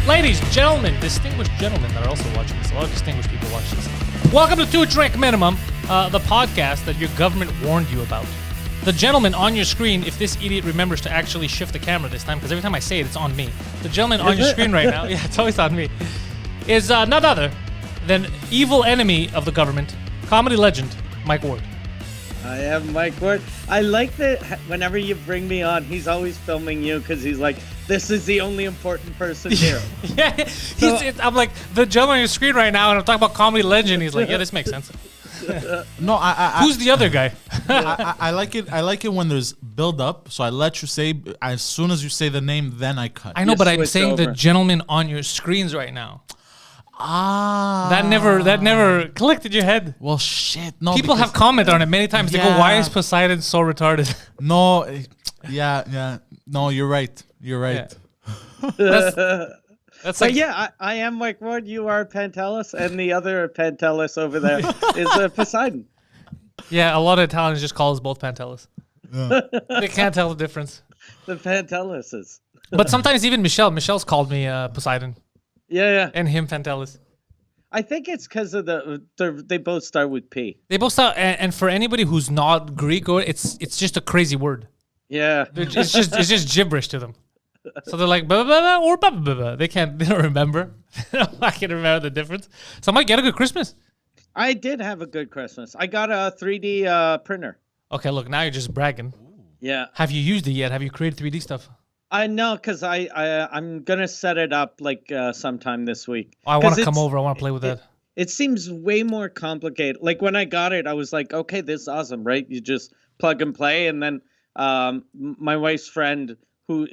Ladies, gentlemen, distinguished gentlemen that are also watching this. A lot of distinguished people watch this. Welcome to Two Drink Minimum, the podcast that your government warned you about. The gentleman on your screen, if this idiot remembers to actually shift the camera this time, because every time I say it, it's on me. The gentleman on your screen right now, yeah, it's always on me, is none other than evil enemy of the government, comedy legend, Mike Ward. I am Mike Ward. I like that whenever you bring me on, he's always filming you because he's like, this is the only important person here. Yeah, I'm like, the gentleman on your screen right now, and I'm talking about comedy legend. He's like, yeah, this makes sense. No, Who's the other guy? I like it. I like it when there's build up. So I let you say as soon as you say the name, then I cut. I know, You but I'm switch saying the over. gentleman on your screens right now. Ah, That never clicked in your head. Well, shit. No, People have because- commented on it many times. They go, Yeah. "Why is Poseidon so retarded?" No, yeah. No, you're right. You're right. That's But like, yeah, I am Mike Ward. You are Pantelis, and the other Pantelis over there is Poseidon. yeah. A lot of Italians just call us both Pantelis. They can't tell the difference. The Pantelises. But sometimes even Michelle's called me Poseidon Yeah. and him Pantelis. I think it's because of they both start with P. They both start, and for anybody who's not Greek, or it's just a crazy word. Yeah. It's just gibberish to them. So they're like blah, blah, blah, or blah, blah, blah. They don't remember. I can remember the difference. So I might get a good Christmas. I did have a good Christmas. I got a 3D printer. Okay, look, now you're just bragging. Yeah. Have you used it yet? Have you created 3D stuff? I know, because I'm going to set it up like sometime this week. Oh, I want 'Cause to come it's- over. I want to play with that. It seems way more complicated. Like when I got it, I was like, okay, this is awesome, right? You just plug and play. And then my wife's friend, who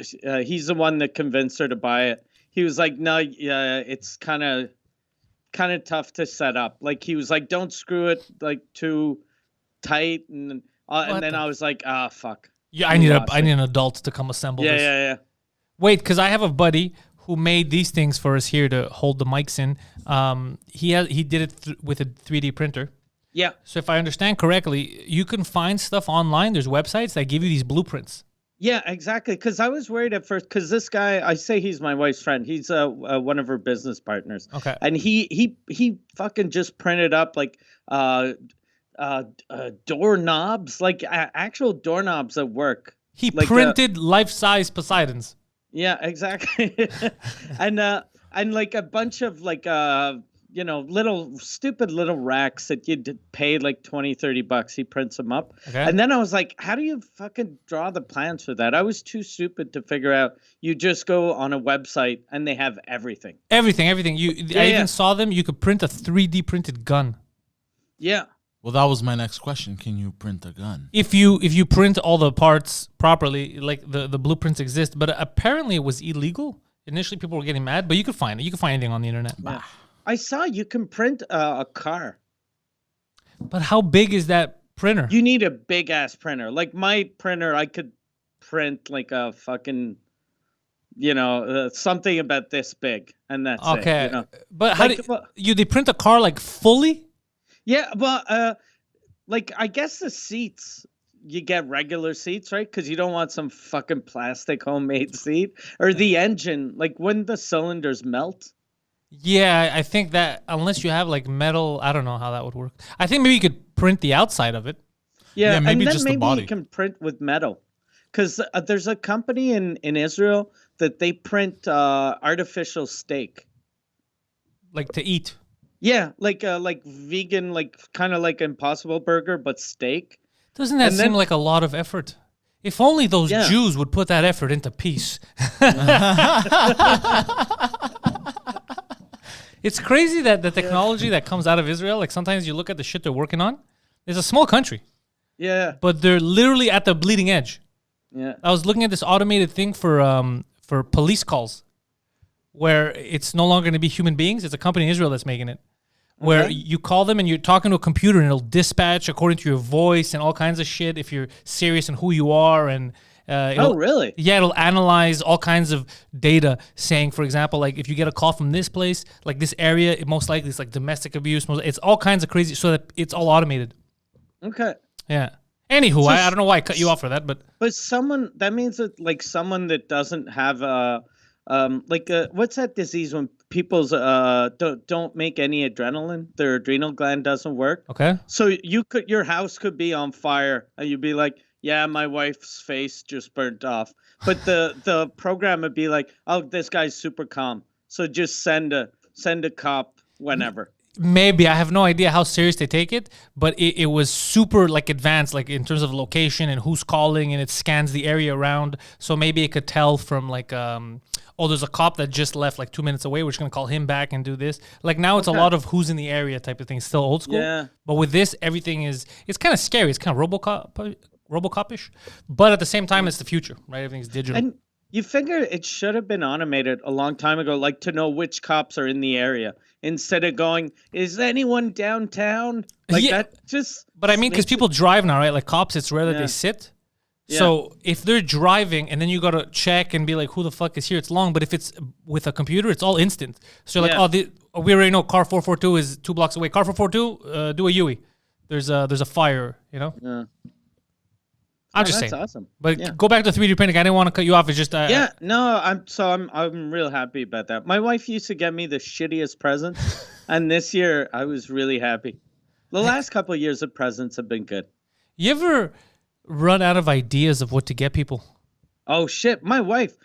he's the one that convinced her to buy it. He was like, no, it's kind of tough to set up. Like he was like, don't screw it like too tight. And then I was like, fuck. Yeah, I need an adult to come assemble this. Yeah. Wait, because I have a buddy who made these things for us here to hold the mics in. He did it with a 3D printer. Yeah. So if I understand correctly, you can find stuff online. There's websites that give you these blueprints. Yeah, exactly. Because I was worried at first. Because this guy, I say he's my wife's friend. He's one of her business partners. Okay. And he fucking just printed up like doorknobs, like actual doorknobs at work. He Like, printed life-size Poseidons. Yeah, exactly. and like a bunch of like little stupid little racks that you'd pay like $20-$30. He prints them up. Okay. And then I was like, how do you fucking draw the plans for that? I was too stupid to figure out. You just go on a website and they have everything. Everything. I even yeah. saw them. You could print a 3D printed gun. Yeah. Well, that was my next question. Can you print a gun? If you print all the parts properly, like the blueprints exist, but apparently it was illegal. Initially, people were getting mad, but you could find it. You could find anything on the internet. Yeah. I saw you can print a car. But how big is that printer? You need a big ass printer. Like my printer, I could print like a fucking, something about this big, and that's okay, it. but how they print a car like fully? Yeah, well, like I guess the seats. You get regular seats, right? Because you don't want some fucking plastic homemade seat. Or the engine, like when the cylinders melt. Yeah, I think that unless you have like metal, I don't know how that would work. I think maybe you could print the outside of it. Yeah, maybe and then just the maybe body. you can print with metal. Because there's a company in Israel that they print artificial steak. Like to eat. Yeah, like vegan, like kind of like Impossible Burger, but steak. Doesn't that And seem then- like a lot of effort? If only those Yeah. Jews would put that effort into peace. It's crazy that the technology that comes out of Israel, like sometimes you look at the shit they're working on. It's a small country, Yeah, but they're literally at the bleeding edge. yeah. I was looking at this automated thing for police calls, where it's no longer going to be human beings. It's a company in Israel that's making it, where Okay. you call them and you're talking to a computer and it'll dispatch according to your voice and all kinds of shit if you're serious and who you are and. Oh, really? Yeah, it'll analyze all kinds of data, saying, for example, like if you get a call from this place, like this area, it most likely it's like domestic abuse. It's all kinds of crazy, so that it's all automated. Okay. Yeah. Anywho, I don't know why I cut you off for that, but But that means that like someone that doesn't have what's that disease when people's don't make any adrenaline, their adrenal gland doesn't work. Okay. So your house could be on fire and you'd be like, yeah, my wife's face just burnt off. But the program would be like, oh, this guy's super calm. So just send a cop whenever. Maybe. I have no idea how serious they take it, but it was super like advanced, like in terms of location and who's calling, and it scans the area around. So maybe it could tell from like, oh, there's a cop that just left like 2 minutes away. We're just going to call him back and do this. Like now it's a lot of who's in the area type of thing. Still old school. Yeah. But with this, everything it's kind of scary. It's kind of RoboCop-ish. But at the same time, it's the future, right? Everything's digital. And you figure it should have been automated a long time ago, like to know which cops are in the area instead of going, is anyone downtown? Like that just. But I mean, because people drive now, right? Like cops, it's rare that they sit. Yeah. So if they're driving and then you got to check and be like, who the fuck is here? It's long. But if it's with a computer, it's all instant. So you're like, we already know car 442 is 2 blocks away. Car 442, do a Yui. There's a fire, you know? Yeah. I'm just saying. That's awesome. But go back to 3D printing. I didn't want to cut you off. It's just I'm real happy about that. My wife used to get me the shittiest presents, and this year I was really happy. The last couple of years of presents have been good. You ever run out of ideas of what to get people? Oh shit, my wife.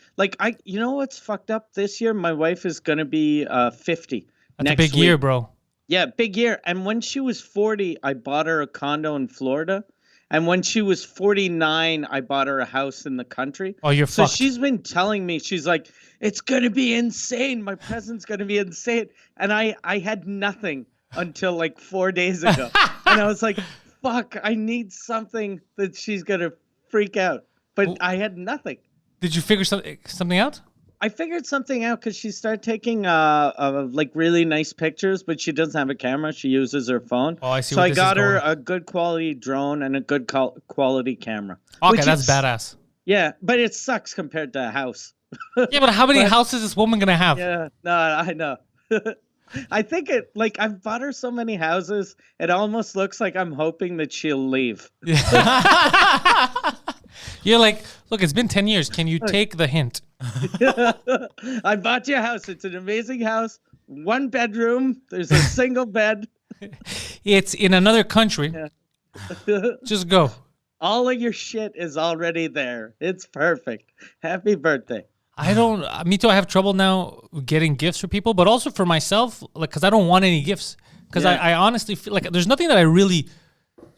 You know what's fucked up this year? My wife is gonna be 50. That's a big year, bro. Yeah, big year. And when she was 40, I bought her a condo in Florida. And when she was 49, I bought her a house in the country. Oh, you're fucked. So she's been telling me, she's like, it's going to be insane. My present's going to be insane. And I had nothing until like 4 days ago. And I was like, fuck, I need something that she's going to freak out. But I had nothing. Did you figure something out? I figured something out because she started taking like really nice pictures, but she doesn't have a camera. She uses her phone. Oh, I see. So I got her a good quality drone and a good quality camera. Okay, that's badass. Yeah, but it sucks compared to a house. Yeah, but how many houses is this woman gonna have? Yeah, no, I know. I think I've bought her so many houses, it almost looks like I'm hoping that she'll leave. You're like, look, it's been 10 years. Can you take the hint? I bought you a house. It's an amazing house. 1 bedroom. There's a single bed. It's in another country. Yeah. Just go. All of your shit is already there. It's perfect. Happy birthday. Me too. I have trouble now getting gifts for people, but also for myself, like, because I don't want any gifts. Because I honestly feel like there's nothing that I really,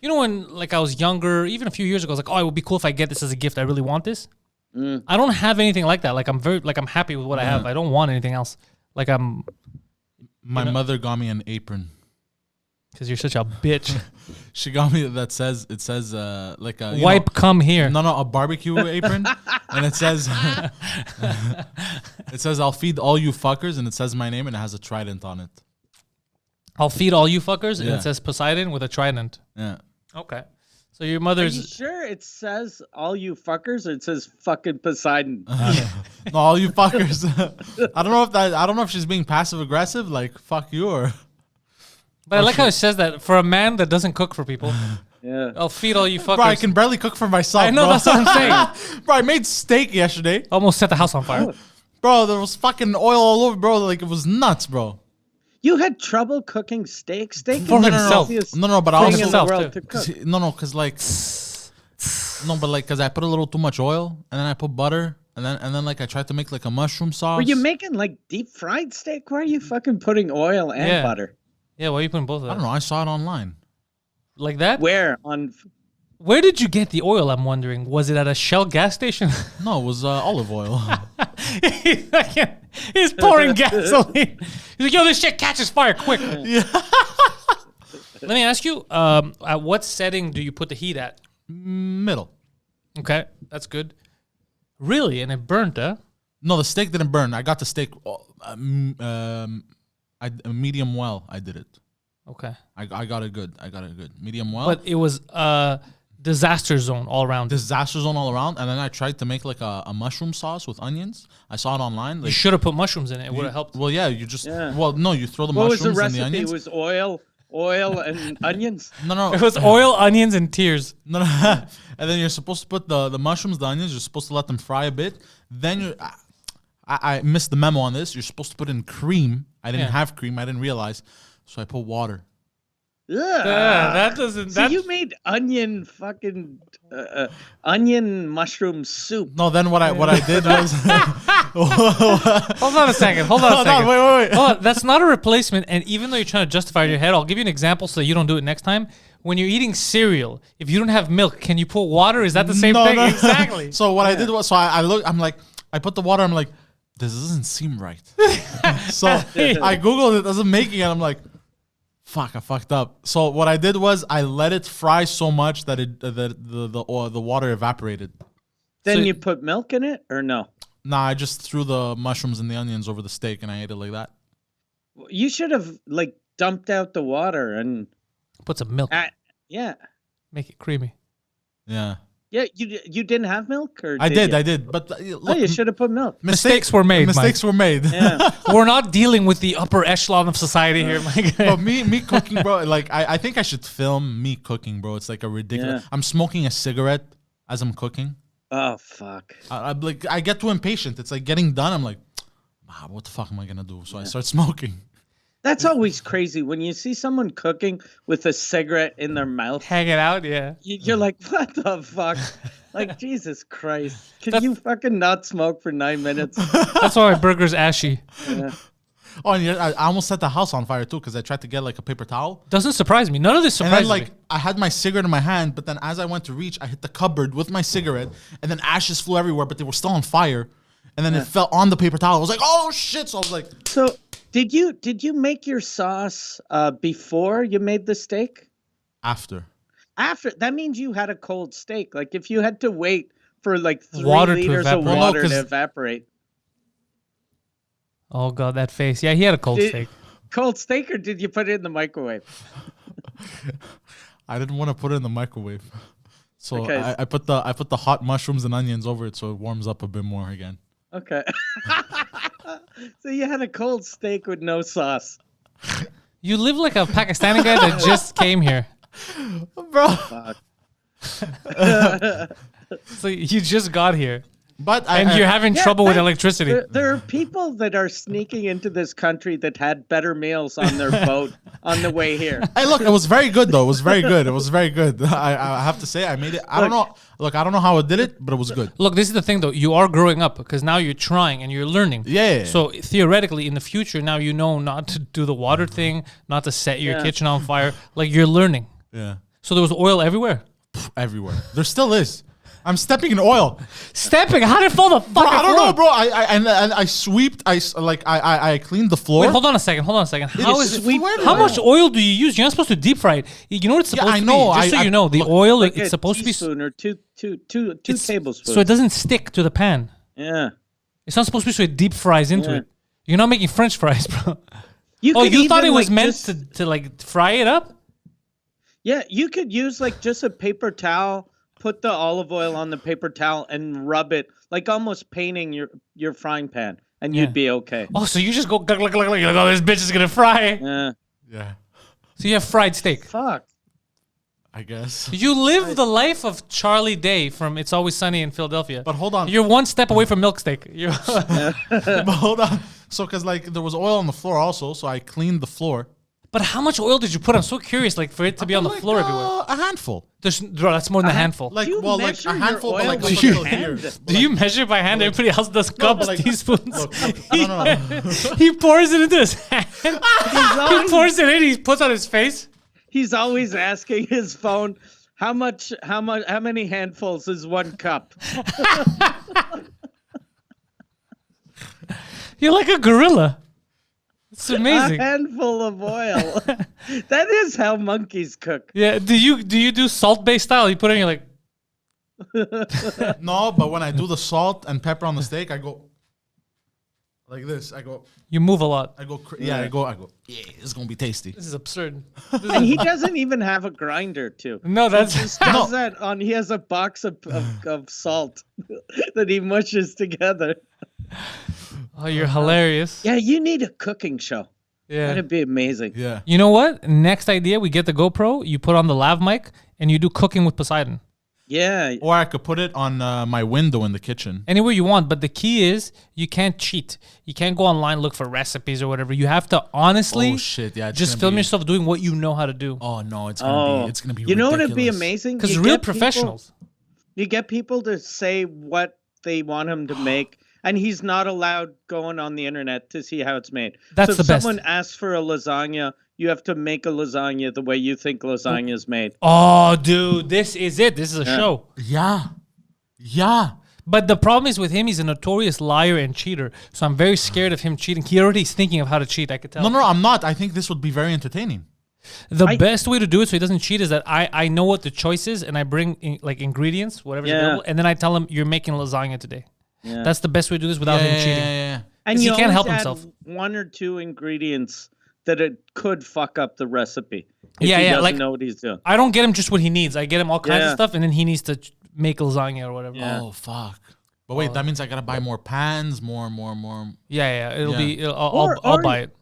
you know, when like I was younger, even a few years ago, I was like, oh, it would be cool if I get this as a gift. I really want this. I don't have anything like that. Like I'm happy with what I have. I don't want anything else. Like My mother got me an apron. Because you're such a bitch. She got me that says like a wipe come here. No, a barbecue apron, and it says I'll feed all you fuckers, and it says my name, and it has a trident on it. I'll feed all you fuckers, and it says Poseidon with a trident. Yeah. Okay. So your mother's. Are you sure it says all you fuckers, or it says fucking Poseidon? No, all you fuckers. I don't know if she's being passive aggressive, like fuck you, or. But I like how it says that for a man that doesn't cook for people. Yeah. I'll feed all you fuckers. Bro, I can barely cook for myself. I know, bro. that's what I'm saying. Bro, I made steak yesterday. Almost set the house on fire. Bro, there was fucking oil all over, bro. Like, it was nuts, bro. You had trouble cooking steak? Steak for himself. No, but I was himself too. No, because I put a little too much oil, and then I put butter, and then like I tried to make like a mushroom sauce. Were you making like deep fried steak? Why are you fucking putting oil and butter? Yeah, why are you putting both of them? I don't know. I saw it online. Like that? Where Where did you get the oil? I'm wondering. Was it at a Shell gas station? No, it was olive oil. He's pouring gasoline. He's like, yo, this shit catches fire quick. Yeah. Let me ask you, at what setting do you put the heat at? Middle. Okay, that's good. Really? And it burnt, huh? No, the steak didn't burn. I got the steak medium well. I did it. Okay. I got it good. Medium well. But it was disaster zone all around. Disaster zone all around. And then I tried to make like a mushroom sauce with onions. I saw it online. Like, you should have put mushrooms in it. It would have helped. Well, yeah, you just... Yeah. Well, no, you throw the what mushrooms was the and the recipe? onions. It was oil and onions? No. It was oil, onions, and tears. No. And then you're supposed to put the mushrooms, the onions. You're supposed to let them fry a bit. Then I missed the memo on this. You're supposed to put in cream. I didn't Yeah. have cream. I didn't realize. So I put water. Ugh. That doesn't. So That, you made onion mushroom soup. No, then what I did was... hold on a second. Hold on a Hold second. on, wait. Oh, that's not a replacement. And even though you're trying to justify it in your head, I'll give you an example so that you don't do it next time. When you're eating cereal, if you don't have milk, can you put water? Is that the same thing? No. Exactly. So what I did was, I look, I'm like, I put the water, I'm like, this doesn't seem right. So I Googled it, doesn't make it, and I'm like, fuck, I fucked up. So what I did was I let it fry so much that the water evaporated. Then So- you put milk in it or no? Nah, I just threw the mushrooms and the onions over the steak and I ate it like that. You should have like dumped out the water and Put some milk. yeah. Make it creamy. Yeah. Yeah, you didn't have milk or I did. did. But look, You should have put milk. Mistakes were made, Mistakes were made. Yeah. We're not dealing with the upper echelon of society here, Mike. But me cooking, bro, like I think I should film me cooking, bro. It's like a ridiculous. Yeah. I'm smoking a cigarette as I'm cooking. Oh fuck. I get too impatient. It's like getting done. I'm like, what the fuck am I gonna do? So I start smoking. That's always crazy when you see someone cooking with a cigarette in their mouth. Hang it out, yeah. You're like, what the fuck? Like, Jesus Christ. Can That's- you fucking not smoke for 9 minutes? That's why my burger's ashy. Yeah. Oh, and I almost set the house on fire too because I tried to get like a paper towel. Doesn't surprise me. None of this And surprises then, like, me. I had my cigarette in my hand, but then as I went to reach, I hit the cupboard with my cigarette, and then ashes flew everywhere, but they were still on fire. And then it fell on the paper towel. I was like, oh shit! So I was like, So, did you make your sauce before you made the steak? after. After that means you had a cold steak. Like if you had to wait for like 3 Water to liters of evaporate. water No, 'cause- to evaporate. Oh, God, that face. Yeah, he had a cold steak. Cold steak, or did you put it in the microwave? I didn't want to put it in the microwave, so Okay. I put the hot mushrooms and onions over it so it warms up a bit more again. Okay. So you had a cold steak with no sauce. You live like a Pakistani guy that just came here. Bro. Fuck. So you just got here. But And you're having Yeah, trouble with that- electricity. There are people that are sneaking into this country that had better meals on their boat on the way here. Hey, look, it was very good though. It was very good. It was very good. I have to say, I made it. I don't know. Look, I don't know how I did it, but it was good. Look, this is the thing, though. You are growing up because now you're trying and you're learning. Yeah. So theoretically, in the future, now you know not to do the water thing, not to set your Yeah. kitchen on fire. Like you're learning. Yeah. So there was oil everywhere. Everywhere. There still is. I'm stepping in oil. Stepping? How did it fall the fucking Bro, I don't floor? know, bro. I sweeped. I cleaned the floor. Wait, hold on a second. How is it? sweep How much oil do you use? You're not supposed to deep fry it. You know what it's supposed I to know. be. Just so I- you know, the look, oil Like it's a supposed to be teaspoon or two it's- tablespoons. so it doesn't stick to the pan. Yeah. It's not supposed to be so it deep fries into Yeah. it. You're not making French fries, bro. You Oh, could you thought it even, was like, meant just- to like fry it up? Yeah, you could use like just a paper towel, put the olive oil on the paper towel and rub it, like almost painting your frying pan, and Yeah. you'd be okay. Oh, so you just go glug, glug, glug, glug, you're like, oh, this bitch is gonna fry. Yeah. Yeah. So you have fried steak. Fuck. I guess. You live the life of Charlie Day from It's Always Sunny in Philadelphia. But hold on. You're one step away from milk steak. You're But hold on. So, cause like there was oil on the floor also, so I cleaned the floor. But how much oil did you put? I'm so curious, like for it to be on the Like, floor everywhere. A handful. Bro, that's more than a handful. Like Do you well, like measure a your handful, but oil like with up your until here. hand? Do you measure by hand? Everybody else does cups, like- teaspoons. Look, no. He pours it into his hand. He pours it in. He puts on his face. He's always asking his phone, how many handfuls is 1 cup? You're like a gorilla. It's A amazing. handful of oil. That is how monkeys cook. Yeah. Do you do salt based style? You put it in. You're like, No, but when I do the salt and pepper on the steak, I go like this. I go. you move a lot. I go. Yeah, I go. Yeah, it's gonna be tasty. This is absurd. And he doesn't even have a grinder too. No, that's Just does that on. He has a box of salt that he mushes together. Oh, you're hilarious. Yeah, you need a cooking show. Yeah. That'd be amazing. Yeah. You know what? Next idea, we get the GoPro, you put on the lav mic, and you do cooking with Poseidon. Yeah. Or I could put it on my window in the kitchen. Anywhere you want, but the key is you can't cheat. You can't go online, look for recipes or whatever. You have to honestly Oh shit! Yeah, it's just gonna film be- yourself doing what you know how to do. Oh no, it's gonna be. You know what would be ridiculous. amazing? Because You real get people- professionals. You get people to say what they want him to make, and he's not allowed going on the internet to see how it's made. That's so the if best. someone asks for a lasagna, you have to make a lasagna the way you think lasagna is made. Oh, dude, this is it. This is a show. Yeah. But the problem is with him, he's a notorious liar and cheater. So I'm very scared of him cheating. He already is thinking of how to cheat, I could tell. No, I'm not. I think this would be very entertaining. The best way to do it so he doesn't cheat is that I know what the choice is and I bring ingredients, whatever's available, and then I tell him you're making lasagna today. Yeah. That's the best way to do this without him cheating. Yeah. And 'Cause he you can't help always add himself. 1 or 2 ingredients that it could fuck up the recipe. If Yeah, he yeah, doesn't like- know what he's doing. I don't get him just what he needs. I get him all kinds of Yeah. stuff, and then he needs to make lasagna or whatever. Yeah. Oh fuck! But wait, that means I gotta buy more pans, more. Yeah. It'll Yeah. be. Or- I'll or- buy it.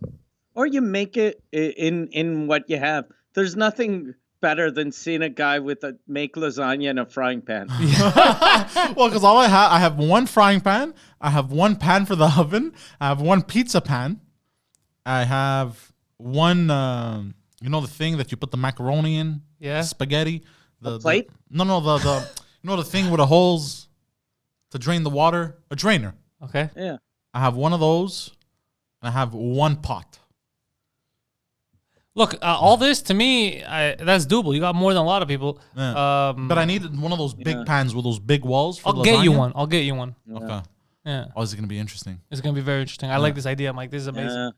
Or you make it in what you have. There's nothing better than seeing a guy with a make lasagna in a frying pan. Well, because all I have one frying pan. I have one pan for the oven. I have one pizza pan. I have one. The thing that you put the macaroni in. Yeah. Spaghetti. The plate? No, the the thing with the holes to drain the water. A drainer. Okay. Yeah. I have one of those. And I have one pot. Look, all this to me, that's doable. You got more than a lot of people. Yeah. But I needed one of those big pans with those big walls for I'll get you lasagna. one. Okay. Yeah. Oh, is it gonna be interesting? It's going to be very interesting. I like this idea. I'm like, this is amazing.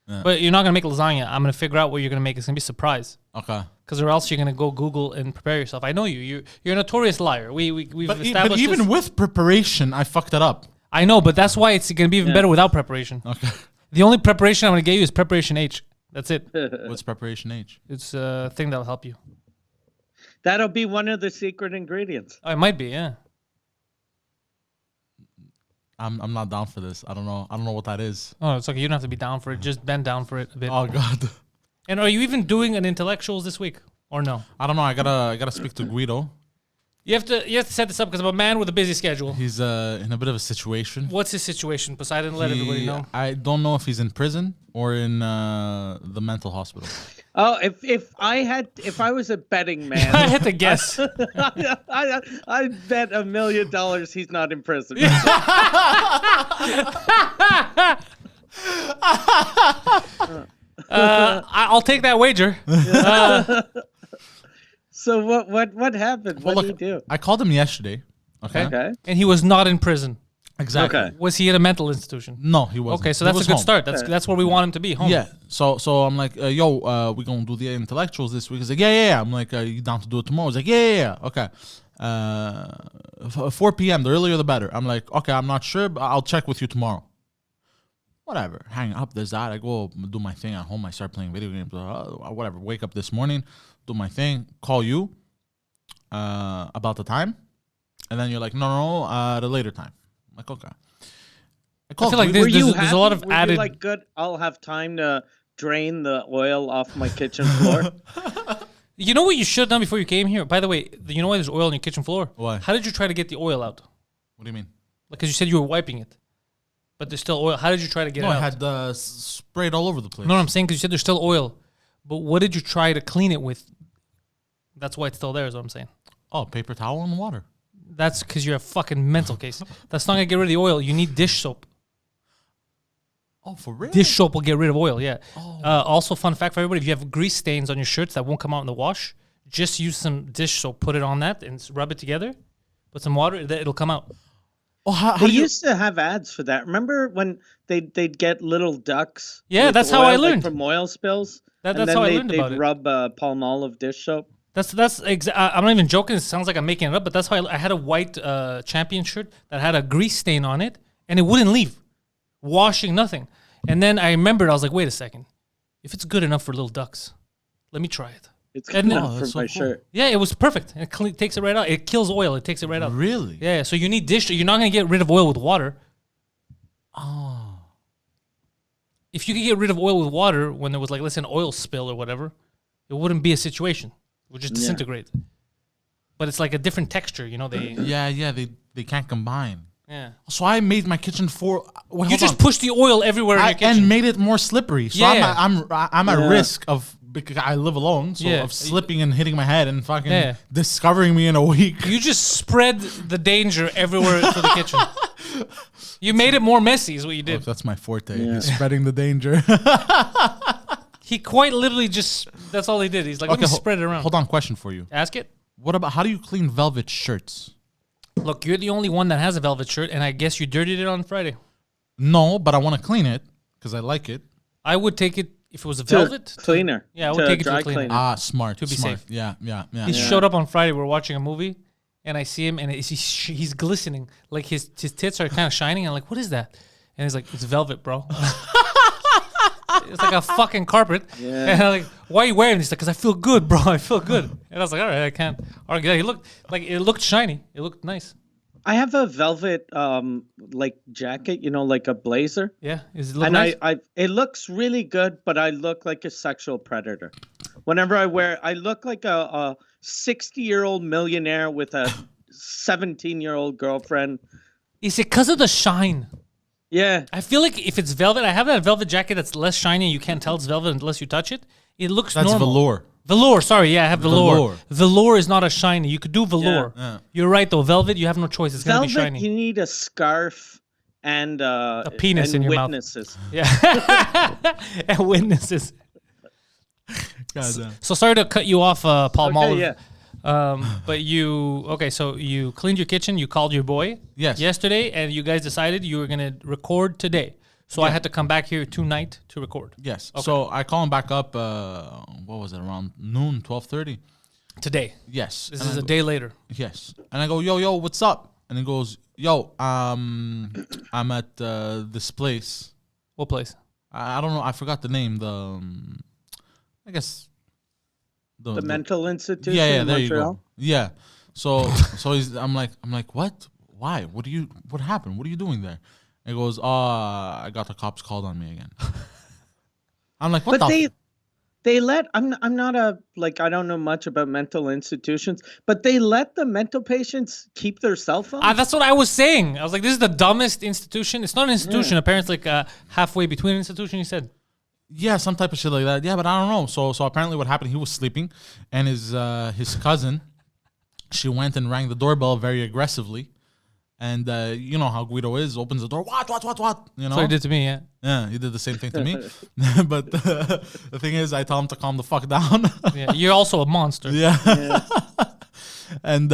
Yeah. But you're not going to make lasagna. I'm going to figure out what you're going to make. It's going to be a surprise. Okay. Because or else you're going to go Google and prepare yourself. I know you. You're a notorious liar. We've But established even this. with preparation, I fucked it up. I know, but that's why it's going to be even better without preparation. Okay. The only preparation I'm going to get you is preparation H. That's it. What's preparation H? It's a thing that'll help you. That'll be one of the secret ingredients. Oh, it might be, yeah. I'm not down for this. I don't know what that is. Oh, it's okay. You don't have to be down for it. Just bend down for it a bit. Oh god. And are you even doing an intellectuals this week or no? I don't know. I gotta speak to Guido. You have to set this up because I'm a man with a busy schedule. He's in a bit of a situation. What's his situation? Poseidon, let everybody know. I don't know if he's in prison or in the mental hospital. Oh, if I was a betting man, I had to guess. I bet $1 million he's not in prison. I'll take that wager. So what happened? Well, What look, did he do? I called him yesterday. Okay. Okay. And he was not in prison. Exactly. Okay. Was he at a mental institution? No, he wasn't. Okay, so He that's a was good home. start. That's where we want him to be, home. Yeah. So I'm like, yo, we gonna do the intellectuals this week. He's like, yeah. I'm like, you down to do it tomorrow? He's like, yeah. Okay. 4 p.m. The earlier the better. I'm like, okay, I'm not sure, but I'll check with you tomorrow. Whatever. Hang up. There's that. I go do my thing at home. I start playing video games. Whatever. Wake up this morning, do my thing. Call you about the time, and then you're like, no, at a later time. I'm like, okay. I feel like there's a lot of Were added. you like, good, I'll have time to drain the oil off my kitchen floor? You know what you should have done before you came here? By the way, you know why there's oil on your kitchen floor? Why? How did you try to get the oil out? What do you mean? Because you said you were wiping it, but there's still oil. How did you try to get No, it I out? had sprayed all over the place. No, I'm saying because you said there's still oil, but what did you try to clean it with? That's why it's still there. Is what I'm saying. Oh, paper towel and water. That's because you're a fucking mental case. That's not gonna get rid of the oil. You need dish soap. Oh, for real? Dish soap will get rid of oil. Yeah. Also, fun fact for everybody: if you have grease stains on your shirts that won't come out in the wash, just use some dish soap, put it on that, and rub it together. Put some water, it'll come out. Oh, how They do you? used to have ads for that. Remember when they'd get little ducks? Yeah, with that's how I oil, like, learned. from oil spills. That's and then how I learned about they'd it. rub Palmolive dish soap. I'm not even joking. It sounds like I'm making it up, but that's how I had a white champion shirt that had a grease stain on it, and it wouldn't leave, washing nothing. And then I remembered, I was like, wait a second, if it's good enough for little ducks, let me try it. It's And good then- enough for that's so my cool. shirt. Yeah, it was perfect. It takes it right out. It kills oil. It takes it right out. Really? Yeah, so you need dish. You're not gonna get rid of oil with water. Oh. If you could get rid of oil with water when there was like, let's say, an oil spill or whatever, it wouldn't be a situation. It would just disintegrate. but it's like a different texture. You know, they. Yeah, they can't combine. Yeah. So I made my kitchen You just push the oil everywhere in your kitchen. and made it more slippery. So Yeah. I'm at risk of, because I live alone, so of slipping and hitting my head and fucking discovering me in a week. You just spread the danger everywhere to the kitchen. You made it more messy, is what you did. Look, that's my forte. He's spreading the danger. He quite literally that's all he did. He's like, let me spread it around. Hold on, question for you. Ask it. What about, how do you clean velvet shirts? Look, you're the only one that has a velvet shirt, and I guess you dirtied it on Friday. No, but I want to clean it because I like it. I would take it if it was a velvet. Cleaner. Yeah, I would take it to a cleaner. Ah, smart. To be smart. safe. Yeah. He showed up on Friday. We're watching a movie, and I see him, and he's glistening. Like his tits are kind of shining. I'm like, what is that? And he's like, it's velvet, bro. It's like a fucking carpet. Yeah. And I'm like, why are you wearing this? He's like, because I feel good, bro. I feel good. And I was like, all right, I can't argue that. It looked shiny. It looked nice. I have a velvet like jacket, like a blazer. Yeah, is it look nice? It looks really good, but I look like a sexual predator. Whenever I wear, I look like a 60-year-old millionaire with a 17-year-old girlfriend. Is it because of the shine? Yeah. I feel like if it's velvet, I have that velvet jacket that's less shiny. You can't tell it's velvet unless you touch it. It looks normal. That's velour. Velour, sorry, yeah, I have velour. Velour is not as shiny. You could do velour. Yeah. You're right, though. Velvet, you have no choice. It's going to be shiny. You need a scarf and a penis and in your witnesses. Mouth. Yeah. And witnesses. So sorry to cut you off, Paul Mahler. Yeah. But so you cleaned your kitchen, you called your boy yesterday, and you guys decided you were going to record today. So I had to come back here tonight to record. Yes. Okay. So I call him back up, what was it, around noon, 12:30? Today. Yes. This is a day later. Yes. And I go, yo, what's up? And he goes, yo, I'm at this place. What place? I don't know. I forgot the name. I guess. The mental institution. Yeah, in there Montreal? you go. Yeah. So I'm like, what? Why? What happened? What are you doing there? And he goes, I got the cops called on me again. I'm like, what they let, I'm not I don't know much about mental institutions, but they let the mental patients keep their cell phones? That's what I was saying. I was like, this is the dumbest institution. It's not an institution. Apparently it's like halfway between an institution, you said. Yeah, some type of shit like that. Yeah, but I don't know. So apparently what happened, he was sleeping, and his cousin, she went and rang the doorbell very aggressively. And you know how Guido is, opens the door, what? You know? So he did to me, yeah. Yeah, he did the same thing to me. But the thing is, I tell him to calm the fuck down. Yeah, you're also a monster. Yeah. And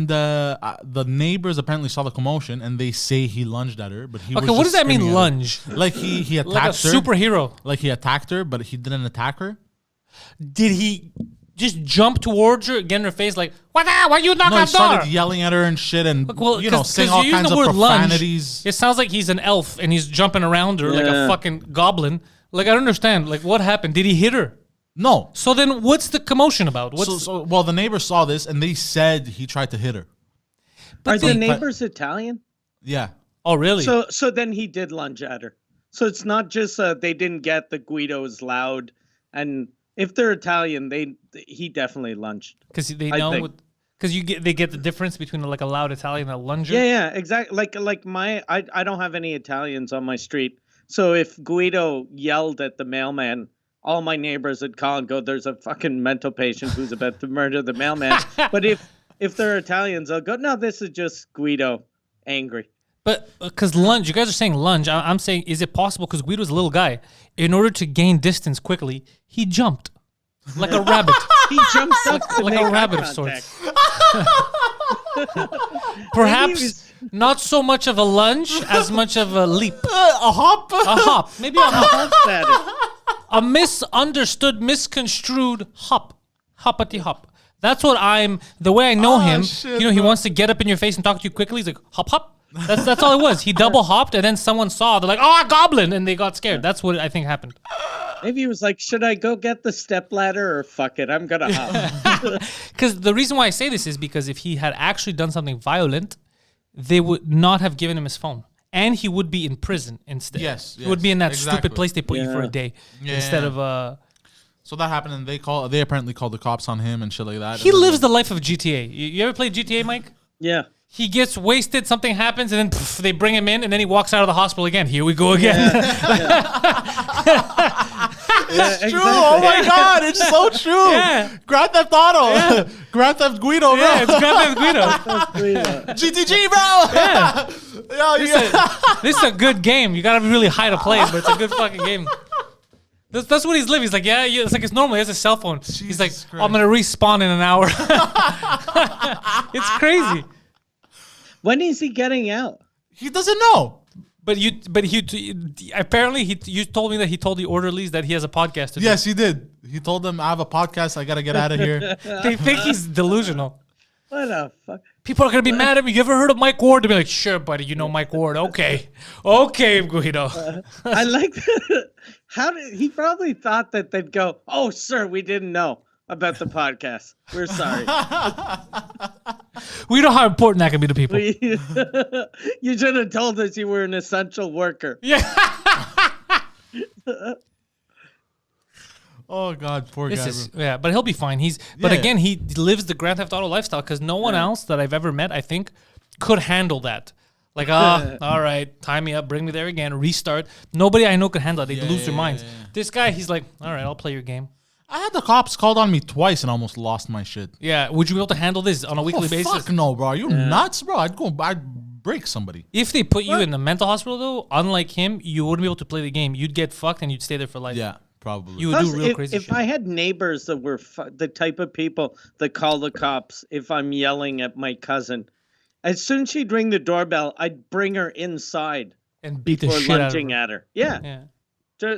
the neighbors apparently saw the commotion, and they say he lunged at her, but he was Okay, what does that mean, screaming at her. lunge? Like he attacked Like a her. superhero. Like he attacked her, but he didn't attack her. Did he just jump towards her, get in her face, like, why you knock No, on he the door? started yelling at her and shit, and saying all you're using kinds the of word profanities. lunge. It sounds like he's an elf and he's jumping around her like a fucking goblin. Like, I don't understand. Like, what happened? Did he hit her? No. So then what's the commotion about? Well, the neighbors saw this, and they said he tried to hit her. Are the neighbors Italian? Yeah. Oh, really? So then he did lunge at her. So it's not just they didn't get the Guido's loud, and if they're Italian, he definitely lunged. Because they know, because they get the difference between like a loud Italian and a lunger. Yeah, exactly. Like I don't have any Italians on my street, so if Guido yelled at the mailman, all my neighbors would call and go, "There's a fucking mental patient who's about to murder the mailman." But if they're Italians, they'll go, "No, this is just Guido angry." But because lunge, you guys are saying lunge. I'm saying, is it possible? Because Guido's a little guy. In order to gain distance quickly, he jumped like a rabbit. He jumps up to like make a rabbit of contact. sorts. Perhaps not so much of a lunge as much of a leap. A hop? A hop. Maybe a hop. At it. A misunderstood, misconstrued hop. Hoppity hop. That's what the way I know him, shit, he wants to get up in your face and talk to you quickly. He's like, hop, hop. That's all it was. He double hopped, and then someone saw. They're like, "Oh, a goblin!" and they got scared. That's what I think happened. Maybe he was like, "Should I go get the stepladder or fuck it? I'm gonna hop." Because the reason why I say this is because if he had actually done something violent, they would not have given him his phone, and he would be in prison instead. Yes, he would be in that exactly. stupid place they put you for a day instead of So that happened, and they apparently called the cops on him and shit like that. He lives the life of GTA. You ever played GTA, Mike? Yeah. He gets wasted, something happens, and then they bring him in, and then he walks out of the hospital again. Here we go again. It's true. Oh my God, it's so true. Yeah. Grand Theft Auto. Grand Theft Guido, bro. Yeah, it's Grand Theft Guido. GTG, bro. Yeah. Yo, This is a good game. You gotta be really high to play it, but it's a good fucking game. That's what he's living. He's like, yeah, it's like it's normal. He has a cell phone. He's like, Christ. I'm gonna respawn in an hour. It's crazy. When is he getting out? He doesn't know. But apparently you told me that he told the orderlies that he has a podcast to do. Yes, he did. He told them, I have a podcast. I got to get out of here. They think he's delusional. What the fuck? People are gonna be mad at me. You ever heard of Mike Ward? They'll be like, sure, buddy, you know Mike Ward. Okay, Guido. I like that. He probably thought that they'd go, oh, sir, we didn't know about the podcast. We're sorry. We know how important that can be to people. You should have told us you were an essential worker. Yeah. Oh God, poor guy. Yeah, but he'll be fine. But again, he lives the Grand Theft Auto lifestyle because no one else that I've ever met, I think, could handle that. Like, all right, tie me up, bring me there again, restart. Nobody I know could handle it. They'd lose their minds. This guy, he's like, all right, I'll play your game. I had the cops called on me twice and almost lost my shit. Yeah, would you be able to handle this on a weekly basis? Fuck no, bro. You nuts, bro? I'd break somebody. If they put you in a mental hospital, though, unlike him, you wouldn't be able to play the game. You'd get fucked and you'd stay there for life. Yeah, probably. You would do real crazy shit. If I had neighbors that were the type of people that call the cops if I'm yelling at my cousin, as soon as she'd ring the doorbell, I'd bring her inside and beat the before shit out of lunging her. at her. Yeah.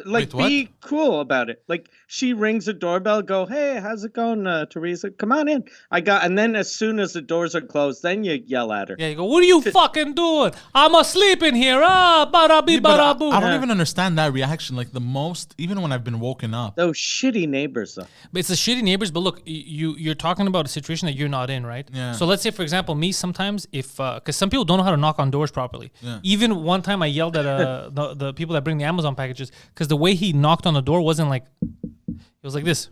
Wait, be cool about it. Like, she rings the doorbell, go, hey, how's it going, Teresa? Come on in. And then as soon as the doors are closed, then you yell at her. Yeah, you go, what are you fucking doing? I'm asleep in here. Bada-bee, bada-boo. I don't even understand that reaction. Like, the most, even when I've been woken up. Those shitty neighbors, though. But it's the shitty neighbors. But look, you're talking about a situation that you're not in, right? Yeah. So let's say, for example, me sometimes, if because some people don't know how to knock on doors properly. Yeah. Even one time I yelled at the people that bring the Amazon packages because the way he knocked on the door wasn't like, it was like this.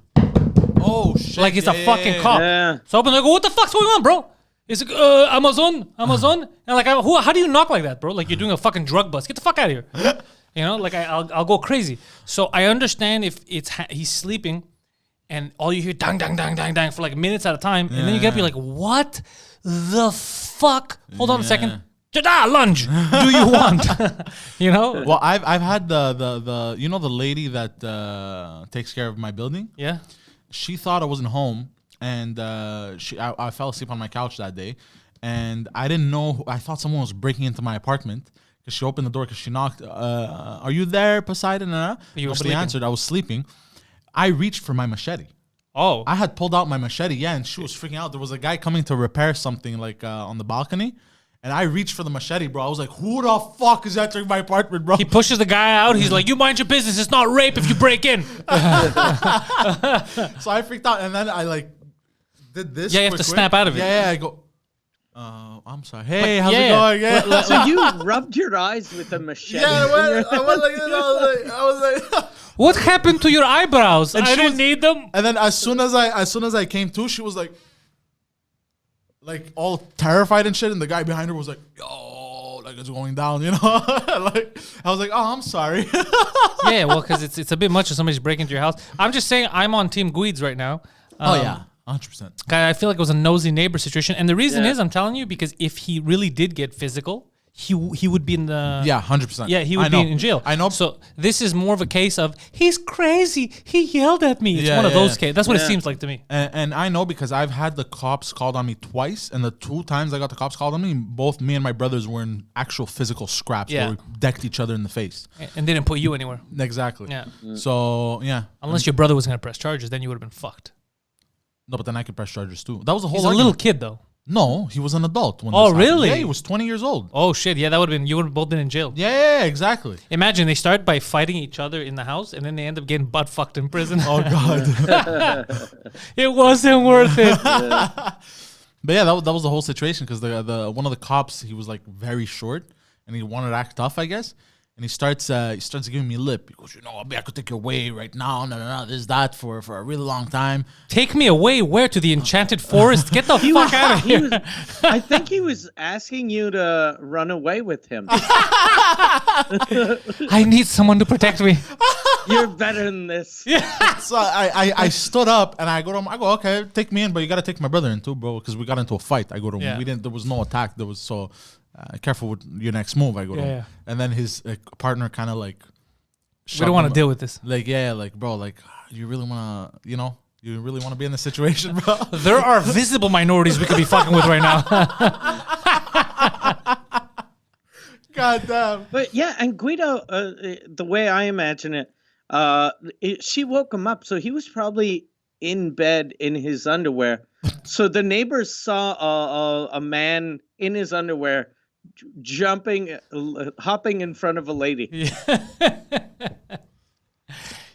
Oh shit! Like it's a fucking cop. Yeah. So I open the door, what the fuck's going on, bro? It's like, Amazon. And like, how do you knock like that, bro? Like you're doing a fucking drug bust. Get the fuck out of here. You know, like I'll go crazy. So I understand if he's sleeping, and all you hear dang dang dang dang dang for like minutes at a time, and then you get to be like, what the fuck? Hold on a second. Lunge. Do you want? You know? Well, I've had the you know the lady that takes care of my building. Yeah. She thought I wasn't home, and I fell asleep on my couch that day, and I didn't know. I thought someone was breaking into my apartment because she opened the door because she knocked. Are you there, Poseidon? You were Nobody sleeping. answered. I was sleeping. I reached for my machete. Oh. I had pulled out my machete, yeah, and she was freaking out. There was a guy coming to repair something like on the balcony. And I reached for the machete, bro. I was like, who the fuck is entering my apartment, bro? He pushes the guy out. He's like, you mind your business. It's not rape if you break in. So I freaked out. And then I like did this. Yeah, you have to snap out of it. Yeah, I go, I'm sorry. Hey, how's it going? Yeah. So you rubbed your eyes with a machete. Yeah, I went like this. I was like What happened to your eyebrows? And I she didn't was- need them. And then as soon as I came to, she was like all terrified and shit, and the guy behind her was like, yo, like it's going down, you know? Like I was like, oh, I'm sorry. Yeah, well, because it's a bit much if somebody's breaking into your house. I'm just saying I'm on Team Guides right now. 100%. I feel like it was a nosy neighbor situation. And the reason Yeah. is, I'm telling you, because if he really did get physical, he would be in the... Yeah, 100%. Yeah, he would be in jail. I know. So this is more of a case of, he's crazy. He yelled at me. It's Yeah, one of yeah, those yeah. cases. That's what it Yeah. seems like to me. And I know because I've had the cops called on me twice, and the 2 times I got the cops called on me, both me and my brothers were in actual physical scraps Yeah. where we decked each other in the face. And didn't put you anywhere. Exactly. Yeah. So, yeah. Unless your brother was going to press charges, then you would have been fucked. No, but then I could press charges too. That was the whole He's a argument. little kid, though. No, he was an adult. When Oh, this happened. really? Yeah, he was 20 years old. Oh, shit. Yeah, that would have been... You would have both been in jail. Yeah, exactly. Imagine they start by fighting each other in the house, and then they end up getting butt fucked in prison. Oh, God. It wasn't worth it. But yeah, that was the whole situation because the one of the cops, he was like very short and he wanted to act tough, I guess. And he starts giving me lip. He goes, I could take you away right now. No, this, that for a really long time. Take me away where? To the enchanted forest? Get the fuck out of here. I think he was asking you to run away with him. I need someone to protect me. You're better than this. So I stood up and I go to him. I go, okay, take me in, but you got to take my brother in too, bro, because we got into a fight. I go to him. There was no attack. There was careful with your next move. I go to him. Yeah. And then his partner kind of like, We don't want to deal with this. like, like, bro, like, you really want to, you really want to be in this situation, bro? There are visible minorities we could be fucking with right now. God damn. But yeah, and Guido, the way I imagine it, she woke him up, so he was probably in bed in his underwear. So the neighbors saw a man in his underwear hopping in front of a lady.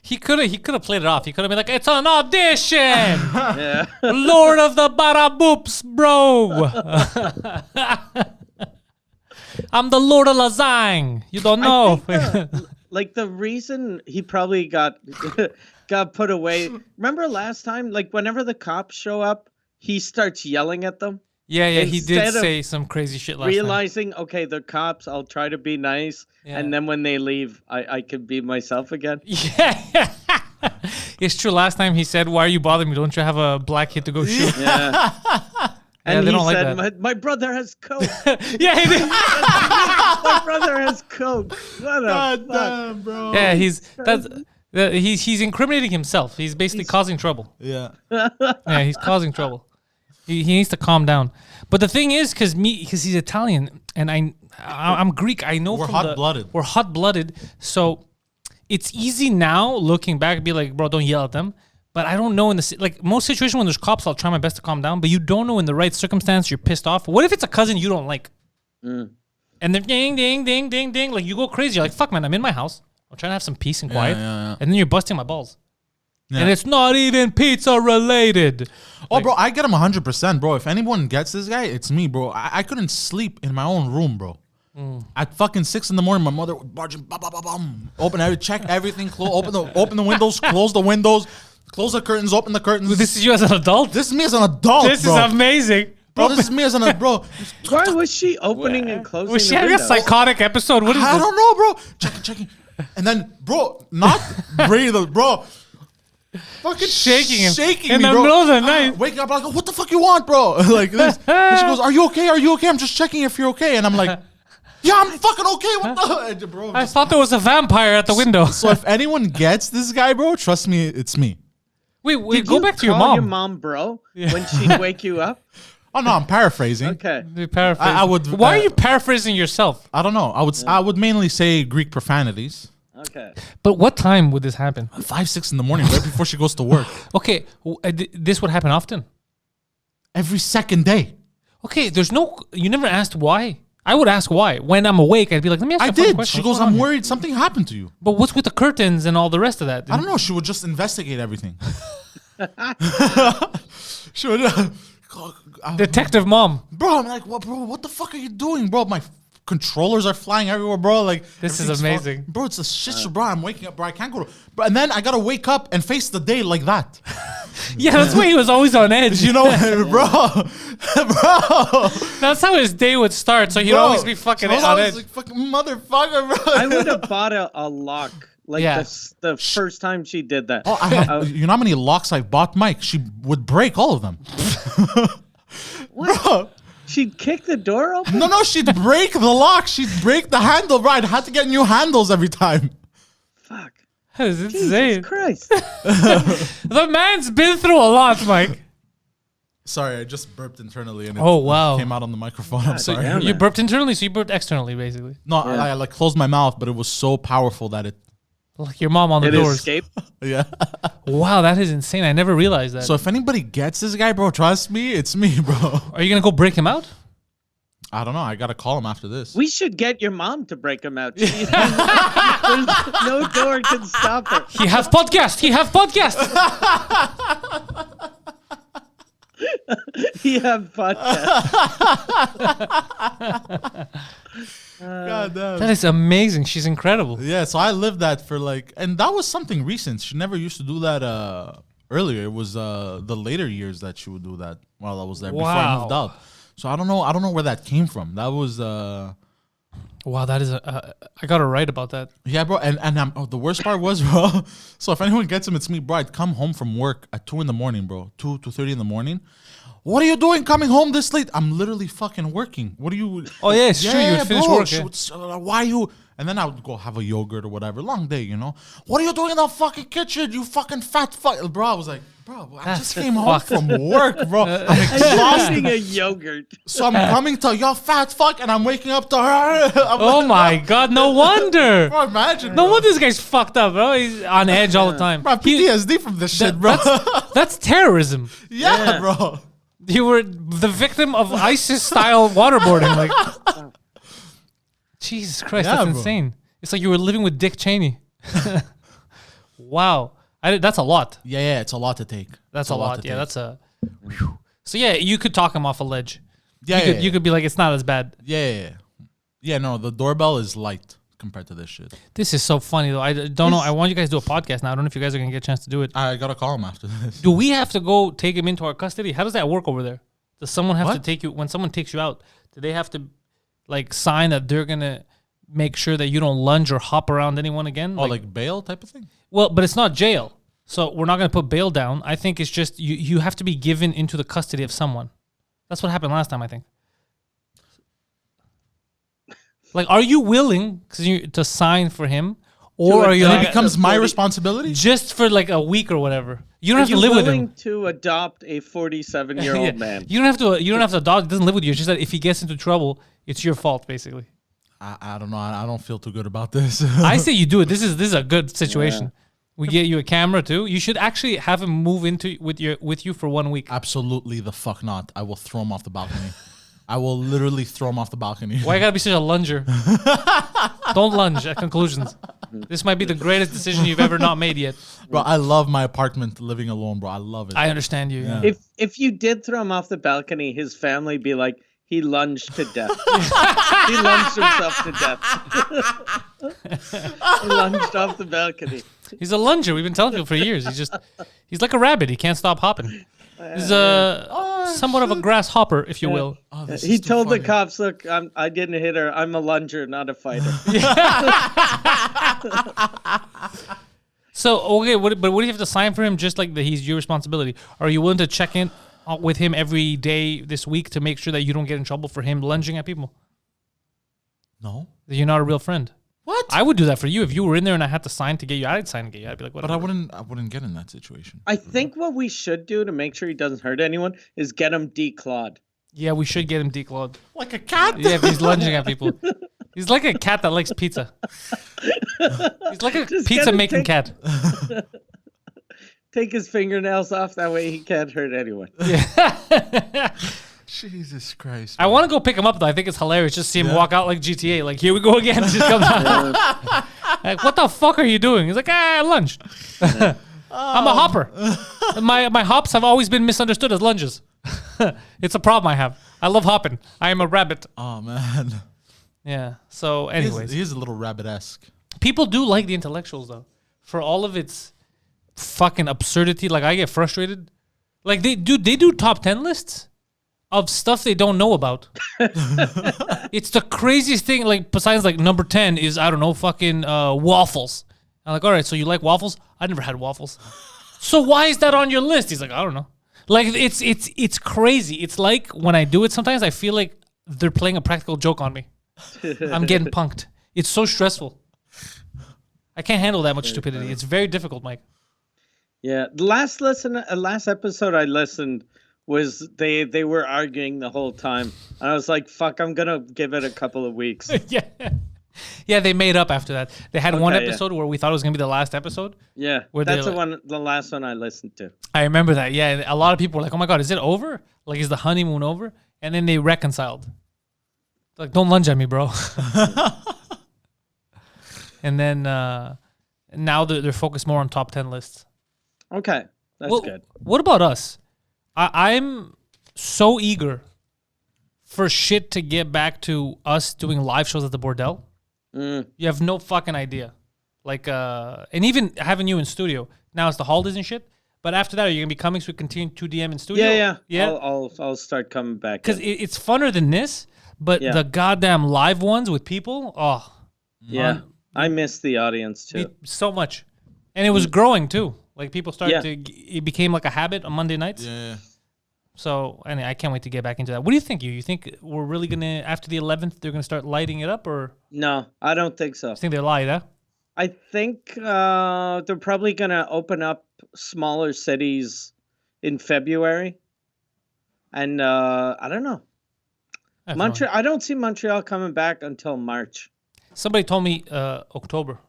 He could have played it off. He could have been like, it's an audition. Yeah. Lord of the Baraboops, bro. I'm the Lord of Lasagne. You don't know. Like the reason he probably got put away. Remember last time, like whenever the cops show up, he starts yelling at them. Yeah, he did Instead of say some crazy shit last realizing, okay, the cops, I'll try to be nice. Yeah. And then when they leave, I can be myself again. Yeah. It's true. Last time he said, why are you bothering me? Don't you have a black kid to go shoot? Yeah. And they he don't like said, that. my brother has coke. Yeah, he did. My brother has coke. What a God fuck. damn, bro. Yeah, he's incriminating himself. He's basically causing trouble. Yeah. Yeah, he's causing trouble. He needs to calm down. But the thing is, because he's Italian and I'm Greek, I know We're from hot-blooded. We're hot-blooded. So it's easy now looking back, be like, bro, don't yell at them. But I don't know like most situations when there's cops, I'll try my best to calm down. But you don't know in the right circumstance, you're pissed off. What if it's a cousin you don't like? And they're ding, ding, ding, ding, ding. Like you go crazy. You're like, fuck, man, I'm in my house. I'm trying to have some peace and quiet. Yeah. And then you're busting my balls. Yeah. And it's not even pizza related. Oh, bro, I get him 100%, bro. If anyone gets this guy, it's me, bro. I couldn't sleep in my own room, bro. At fucking 6 in the morning, my mother would barge in, check everything, open the windows, close the windows, close the curtains, open the curtains. This is you as an adult? This is me as an adult, This bro. is amazing. Bro, this is me as an adult, bro. Why was she opening and closing Was she the having a window? psychotic episode? What is I this? don't know, bro. Checking. And then, bro, not breathe, bro. Fucking Shaking him in me, the bro. middle of the night. Waking up, like, what the fuck you want, bro? Like this. And she goes, Are you okay? I'm just checking if you're okay. And I'm like, yeah, I'm fucking okay. What the bro? I thought there was a vampire at the window. So if anyone gets this guy, bro, trust me, it's me. Wait, Did go you back to your call mom. your mom, bro, when she'd wake you up? Oh no, I'm paraphrasing. Okay. You paraphrase. I would. Why are you paraphrasing yourself? I don't know. I would mainly say Greek profanities. Okay. But what time would this happen? 5, 6 in the morning, right before she goes to work. Okay, this would happen often. Every second day. Okay, you never asked why. I would ask why. When I'm awake, I'd be like, let me ask you I a fucking did. question. She What's goes, going on I'm here?" worried something happened to you. But what's with the curtains and all the rest of that? I don't know. She would just investigate everything. She would. Detective mom. Bro, I'm like, bro, what the fuck are you doing, bro? My controllers are flying everywhere, bro. Like, This is everything's amazing. bro, it's a shit show, bro. I'm waking up, bro. I can't go to. Bro, and then I gotta wake up and face the day like that. Yeah, that's why he was always on edge. You know, bro. That's how his day would start. So he'd Bro, always be fucking so I was on always edge. like, fucking motherfucker, bro. I would have bought a lock. Like Yeah. the first time she did that. Oh, I have, you know how many locks I've bought, Mike? She would break all of them. Bro. She'd kick the door open? No, she'd break the lock. She'd break the handle, bro. I'd have to get new handles every time. Fuck. That is Jesus insane. Christ. The man's been through a lot, Mike. Sorry, I just burped internally and it Oh, wow. came out on the microphone. I'm sorry. damn. You burped internally, so you burped externally, basically. No, I like closed my mouth, but it was so powerful that it. Like your mom on the It doors. escaped. Yeah. Wow, that is insane. I never realized that. So if anybody gets this guy, bro, trust me, it's me, bro. Are you going to go break him out? I don't know. I gotta call him after this. We should get your mom to break him out. There's no door can stop her. He have podcast. You have podcast. God damn. That is amazing. She's incredible. Yeah, so I lived that for and that was something recent. She never used to do that earlier. It was the later years that she would do that while I was there before I moved out. So I don't know where that came from. That was wow, that is I got to write about that. yeah, bro. And the worst part was, bro. So if anyone gets him, it's me, bro. I'd come home from work at 2 a.m, bro. 2:30 in the morning. What are you doing coming home this late? I'm literally fucking working. What are you? Oh, yeah, it's true. You would finish bro, work. why you? And then I would go have a yogurt or whatever. Long day, you know. What are you doing in the fucking kitchen? You fucking fat fuck. Bro, I was like, bro, I just came home from work, bro. I'm exhausted. a yogurt. So I'm coming to your fat fuck and I'm waking up to her. Oh, my God. No wonder. Bro, imagine. No bro. wonder this guy's fucked up, bro. He's on edge all the time. Bro, PTSD from this shit, bro. That's terrorism. Yeah, bro. You were the victim of ISIS-style waterboarding. Like, Jesus Christ, Yeah, that's bro. insane. It's like you were living with Dick Cheney. Wow. That's a lot. Yeah, it's a lot to take. That's It's a lot. to Yeah, take. that's a... Whew. So, yeah, you could talk him off a ledge. Yeah, You could be like, it's not as bad. Yeah, no, the doorbell is light compared to this shit. This is so funny, though. I don't know. I want you guys to do a podcast now. I don't know if you guys are going to get a chance to do it. I gotta call him after this. Do we have to go take him into our custody? How does that work over there? Does someone have to What? take you when someone takes you out? Do they have to like sign that they're gonna make sure that you don't lunge or hop around anyone again? Oh, like bail type of thing? Well, but it's not jail, so we're not gonna put bail down. I think it's just you have to be given into the custody of someone. That's what happened last time, I think. Like, are you willing to sign for him, or are you And like, it becomes my responsibility? just for like a week or whatever? You don't Are have to you live with willing him. to adopt a 47-year-old Yeah. man? You don't have to. You don't have to adopt. It doesn't live with you. It's just that if he gets into trouble, it's your fault, basically. I don't know. I don't feel too good about this. I say you do it. This is a good situation. We get you a camera too. You should actually have him move into with you for 1 week. Absolutely the fuck not. I will throw him off the balcony. I will literally throw him off the balcony. Why you gotta be such a lunger? Don't lunge at conclusions. This might be the greatest decision you've ever not made yet. Bro, I love my apartment living alone, bro. I love it. I understand you. Yeah. If you did throw him off the balcony, his family be like, he lunged to death. He lunged himself to death. He lunged off the balcony. He's a lunger. We've been telling people for years. He's like a rabbit. He can't stop hopping. He's somewhat of a grasshopper, if you will. Oh, this He is too told the funny. cops, "Look, I didn't hit her. I'm a lunger, not a fighter." So okay, but what do you have to sign for him? Just like that, he's your responsibility. Are you willing to check in with him every day this week to make sure that you don't get in trouble for him lunging at people? No. That you're not a real friend. What? I would do that for you if you were in there and I had to sign to get you. I'd sign to get you. I'd be like, But whatever. I wouldn't get in that situation. I think what we should do to make sure he doesn't hurt anyone is get him declawed. Yeah, we should get him declawed. Like a cat? Yeah, if he's lunging at people. He's like a cat that likes pizza. He's like a Just pizza get him making cat. Take his fingernails off. That way he can't hurt anyone. Jesus Christ. I want to go pick him up though. I think it's hilarious. Just see him walk out like GTA. Like, here we go again. Just comes out. Like, what the fuck are you doing? He's like, I lunged. I'm a hopper. My hops have always been misunderstood as lunges. It's a problem I have. I love hopping. I am a rabbit. Oh, man. Yeah. So, anyways, He is a little rabbit-esque. people do like the intellectuals though, for all of its fucking absurdity. Like, I get frustrated. Like, they do top 10 lists of stuff they don't know about. It's the craziest thing. Like, besides, like, number 10 is, I don't know, fucking waffles. I'm like, all right, so you like waffles? I never had waffles. So why is that on your list? He's like, I don't know. Like, it's crazy. It's like when I do it, sometimes I feel like they're playing a practical joke on me. I'm getting punked. It's so stressful. I can't handle that much stupidity. It's very difficult, Mike. Yeah, the last episode I listened was they were arguing the whole time, and I was like, "Fuck, I'm gonna give it a couple of weeks." Yeah, they made up after that. They had one Okay, episode where we thought it was gonna be the last episode. Yeah, Were that's they the last one I listened to. I remember that. Yeah, a lot of people were like, "Oh my god, is it over? Like, is the honeymoon over?" And then they reconciled. Like, don't lunge at me, bro. And then now they're focused more on top 10 lists. Okay, that's Well, good. what about us? I'm so eager for shit to get back to us doing live shows at the Bordel. You have no fucking idea. Like, and even having you in studio. Now it's the holidays and shit. But after that, are you going to be coming so we continue 2DM in studio? Yeah. I'll start coming back. Because it's funner than this, but the goddamn live ones with people, yeah. I miss the audience too. So much. And it was growing too. Like people started to, it became like a habit on Monday nights. Yeah. So anyway, I can't wait to get back into that. What do you think? You think we're really going to, after the 11th, they're going to start lighting it up or? No, I don't think so. I think they're light, huh? I think they're probably going to open up smaller cities in February. And I don't know. Montreal. I don't see Montreal coming back until March. Somebody told me October.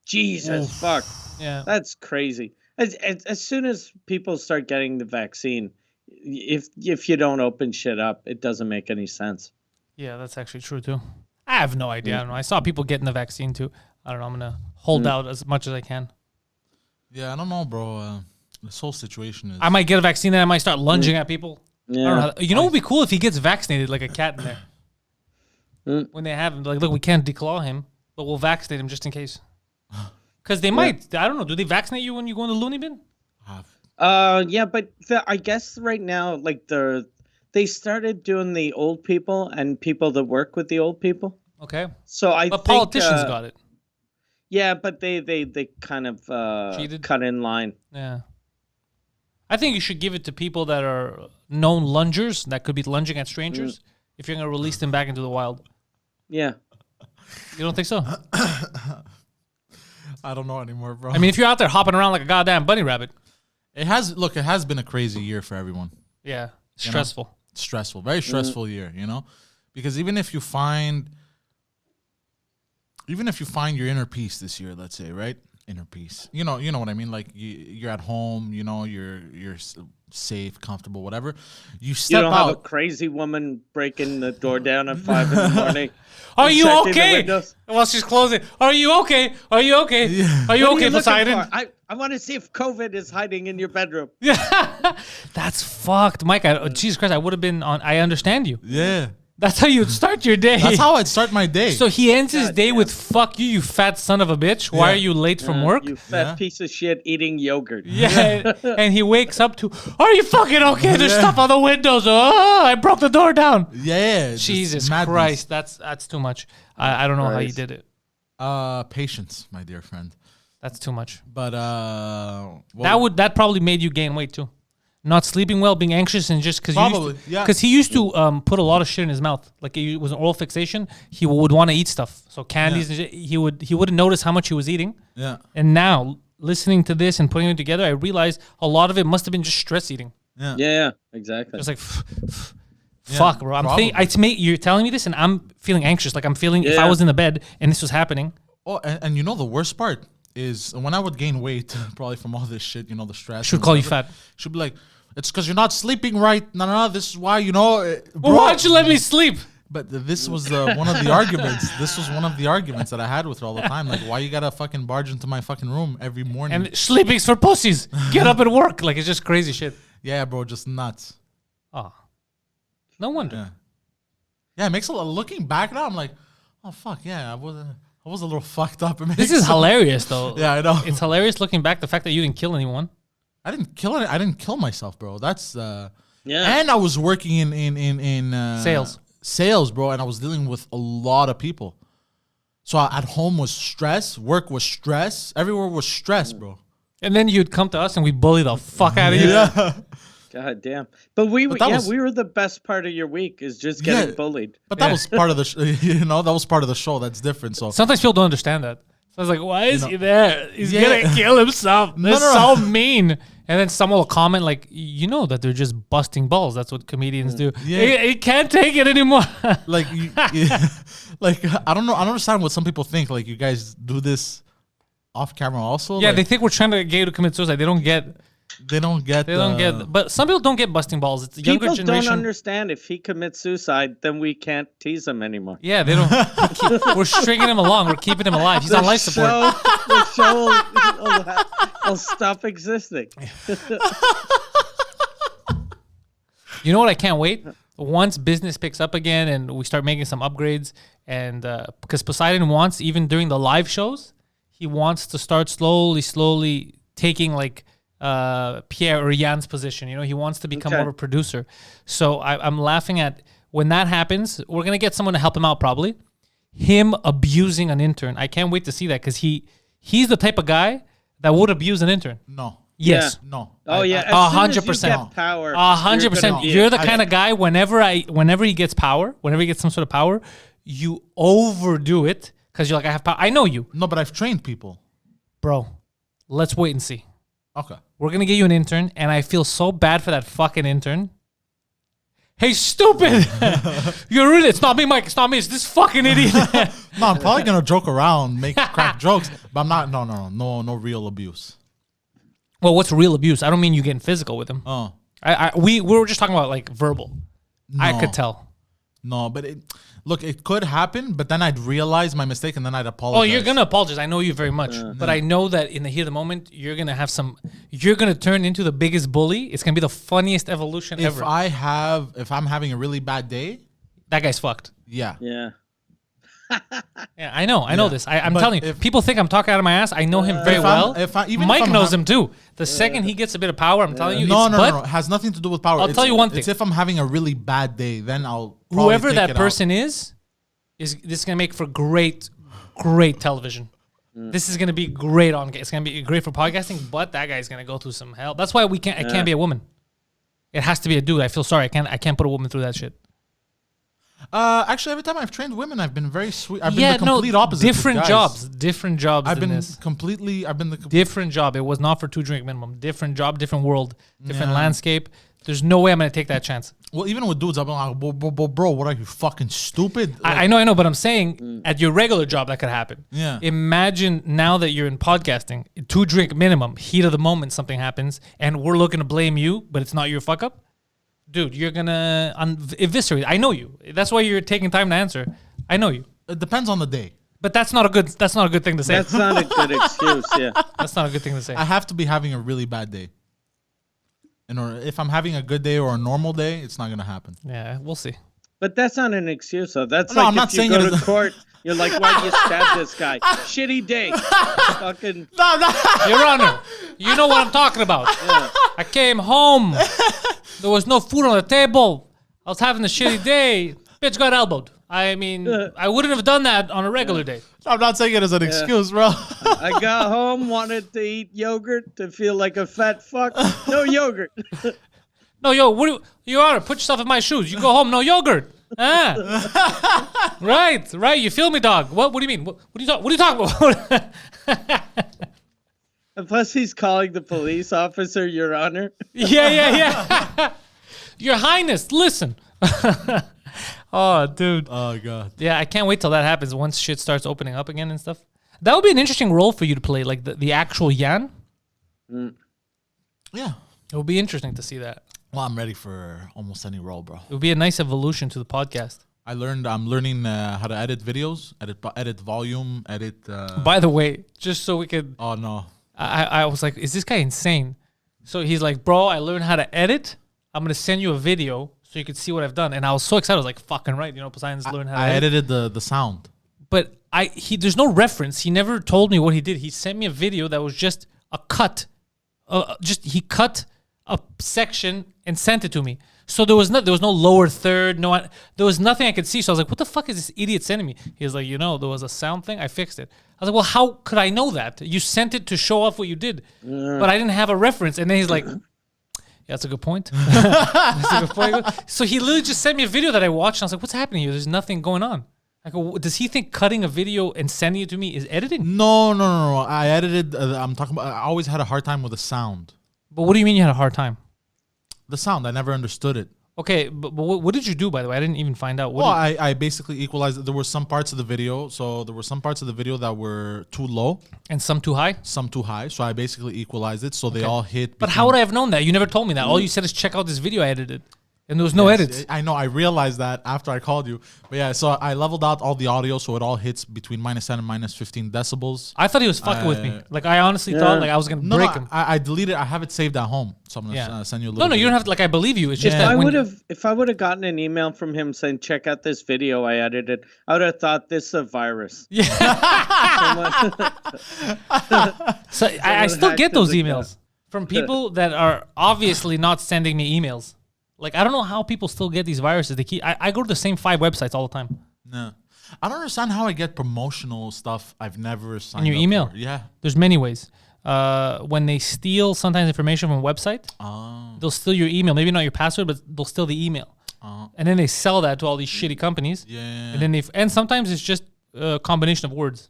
Jesus, fuck. Yeah. That's crazy. As soon as people start getting the vaccine, if you don't open shit up, it doesn't make any sense. Yeah, that's actually true too. I have no idea. I don't know. I saw people getting the vaccine too. I don't know. I'm going to hold out as much as I can. Yeah, I don't know, bro. This whole situation is... I might get a vaccine and I might start lunging at people. Yeah. I don't know. You know what would be cool if he gets vaccinated like a cat in there? When they have him, like, look, we can't declaw him, but we'll vaccinate him just in case. Because they might. I don't know. Do they vaccinate you when you go in the loony bin? Yeah, but I guess right now, like, they started doing the old people and people that work with the old people. Okay. So I But think, politicians got it. Yeah, but they kind of cheated? cut in line. Yeah. I think you should give it to people that are known lungers that could be lunging at strangers if you're going to release them back into the wild. Yeah. You don't think so? I don't know anymore, bro. I mean, if you're out there hopping around like a goddamn bunny rabbit. It has been a crazy year for everyone. Yeah. Stressful. You know? Stressful. Very stressful year, you know? Because even if you find your inner peace this year, let's say, right? Inner peace. You know what I mean? Like you're at home, you know, you're safe, comfortable, whatever. You step out. You don't have a crazy woman breaking the door down at 5 in the morning. Are you okay? While she's closing. Are you okay? Are you okay? Yeah. Are you okay, Poseidon? I want to see if COVID is hiding in your bedroom. Yeah. That's fucked. Mike, Jesus Christ, I would have been on. I understand you. Yeah. That's how you'd start your day. That's how I'd start my day. So he ends his day with "fuck you, you fat son of a bitch. Why are you late from work? You fat piece of shit eating yogurt." Yeah, and he wakes up to, "Are you fucking okay? There's stuff on the windows. Oh, I broke the door down." Yeah. Jesus Christ, that's too much. I don't know how you did it. Patience, my dear friend. That's too much. But that probably made you gain weight too. Not sleeping well, being anxious, and just because he used to put a lot of shit in his mouth, like it was an oral fixation. He would want to eat stuff, so candies. And shit, he wouldn't notice how much he was eating. Yeah. And now listening to this and putting it together, I realized a lot of it must have been just stress eating. Yeah. Yeah. Exactly. Just like, fuck, bro. You're telling me this, and I'm feeling anxious. Like I'm feeling if I was in the bed and this was happening. Oh, and you know the worst part is when I would gain weight, probably from all this shit, you know, the stress. Should call you fat. Should be like, it's because you're not sleeping right. No, this is why, you know. Well, why'd you let me sleep? But this was one of the arguments. This was one of the arguments that I had with her all the time. Like, why you gotta fucking barge into my fucking room every morning? And sleeping's for pussies. Get up and work. Like, it's just crazy shit. Yeah, bro, just nuts. Oh. No wonder. Yeah, it makes a lot. Looking back now, I'm like, oh, fuck, yeah, I was a little fucked up. This is hilarious, though. Yeah, I know. It's hilarious looking back, the fact that you didn't kill anyone. I didn't kill it. I didn't kill myself, bro. That's yeah. And I was working in sales, bro, and I was dealing with a lot of people. So at home was stress, work was stress, everywhere was stress, bro. And then you'd come to us and we bully the fuck out of you. Yeah. God damn. But we were the best part of your week is just getting bullied. But that was part of the that was part of the show. That's different. So sometimes people don't understand that. So I was like, why is he there? He's gonna kill himself. That's so mean. And then someone will comment like, you know that they're just busting balls. That's what comedians do. Yeah. He can't take it anymore. Like, like I don't know. I don't understand what some people think. Like, you guys do this off camera also. Yeah, like, they think we're trying to get you to commit suicide. They don't get. But some people don't get busting balls. It's the younger generation. People don't understand if he commits suicide, then we can't tease him anymore. Yeah, they don't. We're stringing him along. We're keeping him alive. He's on life support. The show will stop existing. You know what? I can't wait. once business picks up again and we start making some upgrades, and because Poseidon wants, even during the live shows, he wants to start slowly taking like Pierre or Jan's position. You know, he wants to become more of a producer. So I'm laughing at when that happens. We're gonna get someone to help him out, probably. Him abusing an intern. I can't wait to see that because he's the type of guy that would abuse an intern. No. Yes. Yeah. No. Oh yeah, 100%. Power. 100%. You're the kind of guy. Whenever he gets power, whenever he gets some sort of power, you overdo it because you're like, I have power. I know you, No, but I've trained people. bro. Let's wait and see. Okay. We're gonna get you an intern, and I feel so bad for that fucking intern. Hey, stupid! You're really. It's not me, Mike. It's not me. It's this fucking idiot. No, I'm probably gonna joke around, make crack jokes, but I'm not. No real abuse. Well, what's real abuse? I don't mean you getting physical with him. Oh. We were just talking about like verbal. I could tell. No, but it could happen, but then I'd realize my mistake and then I'd apologize. Oh, you're gonna apologize. I know you very much, but I know that in the heat of the moment, you're gonna turn into the biggest bully. It's gonna be the funniest evolution ever. If I'm having a really bad day, That guy's fucked. yeah. Yeah. Yeah, I know this. I'm telling you, people think I'm talking out of my ass. I know him very well. Mike knows him too. The second he gets a bit of power, I'm telling you, No. but It has nothing to do with power. I'll tell you one thing. It's if I'm having a really bad day, then I'll probably whoever take that it person is this is gonna make for great television. This is gonna be great on. It's gonna be great for podcasting, but that guy's gonna go through some hell. That's why I can't be a woman. It has to be a dude. I feel sorry. I can't put a woman through that shit. Actually, every time I've trained women, I've been very sweet. I've been the complete opposite. Different jobs. Different jobs. I've been this. different job. It was not for 2 drink minimum. Different job, different world, different landscape. There's no way I'm gonna take that chance. Well, even with dudes, I'm like, bro, what are you, fucking stupid? I know, but I'm saying at your regular job that could happen. Yeah. Imagine now that you're in podcasting, 2 drink minimum, heat of the moment, something happens, and we're looking to blame you, but it's not your fuck up. Dude, you're gonna eviscerate. I know you. That's why you're taking time to answer. I know you. It depends on the day. But that's not a good thing to say. That's not a good excuse. Yeah. That's not a good thing to say. I have to be having a really bad day. If I'm having a good day or a normal day, it's not gonna happen. Yeah, we'll see. But that's not an excuse, though. That's No, like I'm not if you saying go it to is- court, you're like, why'd you stab this guy? Shitty day. Fucking. Your Honor, you know what I'm talking about. I came home. There was no food on the table. I was having a shitty day. Bitch got elbowed. I mean, I wouldn't have done that on a regular day. I'm not saying it as an excuse, bro. I got home, wanted to eat yogurt to feel like a fat fuck. No yogurt. No, Your Honor, put yourself in my shoes. You go home, no yogurt. Right. You feel me, dog? What do you mean? What are you talking about? And plus, he's calling the police officer, Your Honor. Yeah. Your Highness, listen. Oh, dude. Oh god. Yeah, I can't wait till that happens. Once shit starts opening up again and stuff. That would be an interesting role for you to play, like the actual Jan. Yeah. It would be interesting to see that. Well, I'm ready for almost any role, bro. It would be a nice evolution to the podcast. I'm learning how to edit videos, edit volume, edit. By the way, just so we could, Oh no. I was like, is this guy insane? So he's like, bro, I learned how to edit. I'm gonna send you a video so you could see what I've done. And I was so excited. I was like, fucking right. You know, Poseidon's learned how to I edit. edited the sound. But there's no reference. He never told me what he did. He sent me a video that was just a cut. He cut a section and sent it to me. So there was no lower third. There was nothing I could see. So I was like, what the fuck is this idiot sending me? He was like, there was a sound thing. I fixed it. I was like, well, how could I know that? You sent it to show off what you did. But I didn't have a reference. And then he's like, yeah, that's a good point. That's a good point. So he literally just sent me a video that I watched. And I was like, what's happening here? There's nothing going on. I go, does he think cutting a video and sending it to me is editing? No. I edited. I'm talking about. I always had a hard time with the sound. But what do you mean you had a hard time? The sound. I never understood it. Okay, but what did you do, by the way? I didn't even find out. I basically equalized it. There were some parts of the video. So there were some parts of the video that were too low. And some too high? Some too high. So I basically equalized it so they all hit. But how would I have known that? You never told me that. All you said is check out this video I edited. And there was no Yes, edits. I know. I realized that after I called you. But yeah, so I leveled out all the audio so it all hits between -10 and -15 decibels. I thought he was fucking with me. Like, I honestly thought like I was going to No, break no, him. I deleted. I have it saved at home, so I'm gonna Yeah. send you a little. No, you don't have to. Like, I believe you. It's just Yeah. that If I would have gotten an email from him saying, check out this video I edited, I would have thought this is a virus. Yeah. So I still hacked get those his emails from people that are obviously not sending me emails. Like, I don't know how people still get these viruses. They keep. I go to the same 5 websites all the time. No, I don't understand how I get promotional stuff I've never signed your up email? for. Yeah. There's many ways. When they steal sometimes information from a website, Oh. they'll steal your email. Maybe not your password, but they'll steal the email. And then they sell that to all these shitty companies. Yeah. And then and sometimes it's just a combination of words.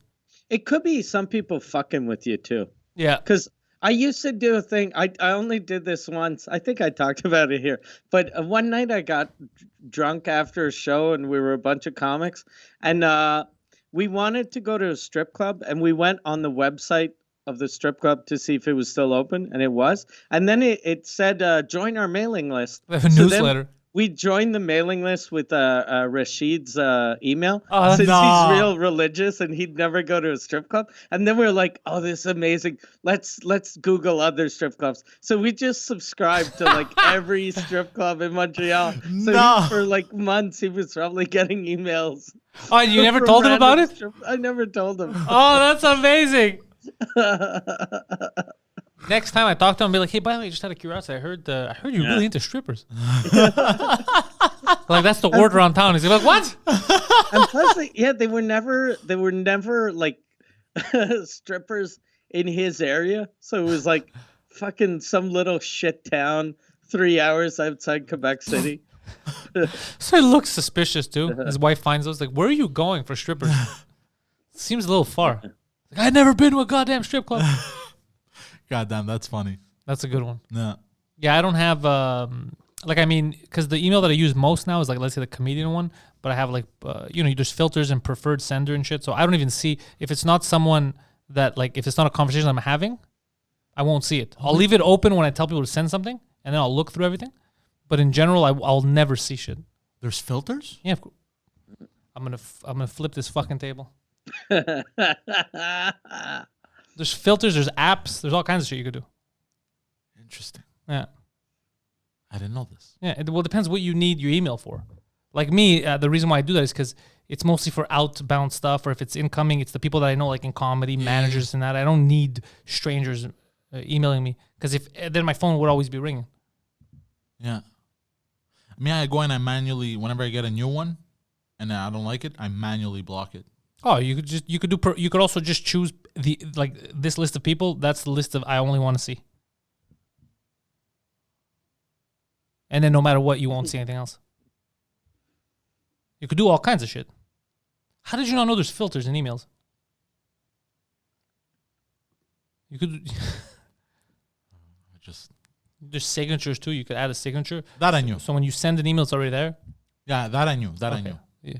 It could be some people fucking with you too. Yeah. Because I used to do a thing. I only did this once. I think I talked about it here. But one night I got drunk after a show, and we were a bunch of comics, and we wanted to go to a strip club, and we went on the website of the strip club to see if it was still open, and it was. And then it said, join our mailing list. We have a So then newsletter. we joined the mailing list with Rashid's email Oh, since no. he's real religious and he'd never go to a strip club. And then we were like, "Oh, this is amazing! Let's Google other strip clubs." So we just subscribed to like every strip club in Montreal. So No. for like months, he was probably getting emails. Oh, and you never from told him about random it? I never told him. Oh, that's amazing. Next time I talk to him, I'll be like, "Hey, by the way, just out of curiosity, I heard you're really into strippers." Like, that's the word around town. He's like, "What?" And plus, they were never like strippers in his area. So it was like fucking some little shit town 3 hours outside Quebec City. So it looks suspicious too. His wife finds us like, "Where are you going for strippers?" Seems a little far. Like, I've never been to a goddamn strip club. God damn, that's funny. That's a good one. No. Yeah, I don't have because the email that I use most now is like, let's say, the comedian one, but I have like there's filters and preferred sender and shit, so I don't even see if it's not someone that, like, if it's not a conversation I'm having, I won't see it. I'll leave it open when I tell people to send something, and then I'll look through everything. But in general, I'll never see shit. There's filters? Yeah, I'm gonna flip this fucking table. There's filters, there's apps, there's all kinds of shit you could do. Interesting. Yeah. I didn't know this. Yeah, it depends what you need your email for. Like me, the reason why I do that is because it's mostly for outbound stuff, or if it's incoming, it's the people that I know, like in comedy, managers and that. I don't need strangers emailing me, because then my phone would always be ringing. Yeah. I mean, I go and I manually, whenever I get a new one and I don't like it, I manually block it. Oh, you could also just choose this list of people. That's the list of I only want to see. And then no matter what, you won't see anything else. You could do all kinds of shit. How did you not know there's filters in emails? You could. There's signatures too. You could add a signature. That I knew. So when you send an email, it's already there. Yeah, that I knew. I knew. Yeah.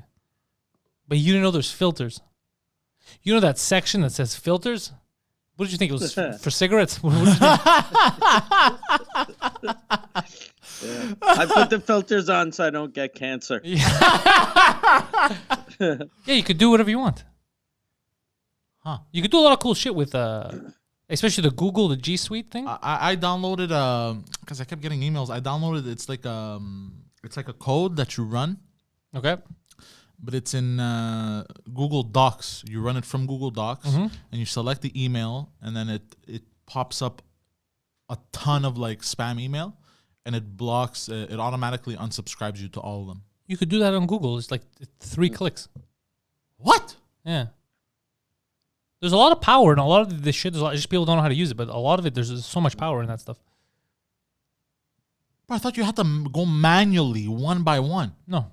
But you didn't know there's filters. You know that section that says filters? What did you think it was for cigarettes? What did you think? I put the filters on so I don't get cancer. Yeah, you could do whatever you want. Huh. You could do a lot of cool shit with, especially the Google, the G Suite thing. I downloaded because I kept getting emails. I downloaded it's like a code that you run, Okay. but it's in Google Docs. You run it from Google Docs, and you select the email, and then it pops up a ton of like spam email, and it blocks. It automatically unsubscribes you to all of them. You could do that on Google. It's like 3 clicks. What? Yeah. There's a lot of power in a lot of this shit. Just people don't know how to use it, but a lot of it, there's so much power in that stuff. Bro, I thought you had to go manually one by one. No.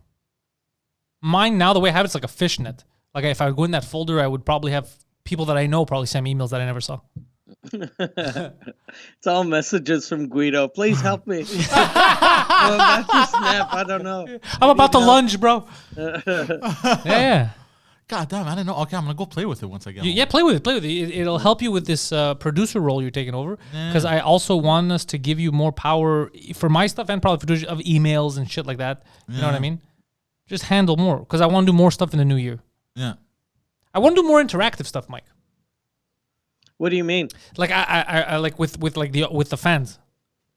Mine now, the way I have it's like a fishnet. Like if I go in that folder, I would probably have people that I know probably send me emails that I never saw. It's all messages from Guido. Please help me. I'm about to snap. I don't know. I'm about to lunge, bro. Yeah. God damn, I didn't know. Okay, I'm gonna go play with it once I get home. Yeah, play with it. Play with it. It'll help you with this producer role you're taking over. Because I also want us to give you more power for my stuff and probably for of emails and shit like that. You know what I mean? Just handle more. Because I want to do more stuff in the new year. Yeah. I want to do more interactive stuff, Mike. What do you mean? Like I like with the fans.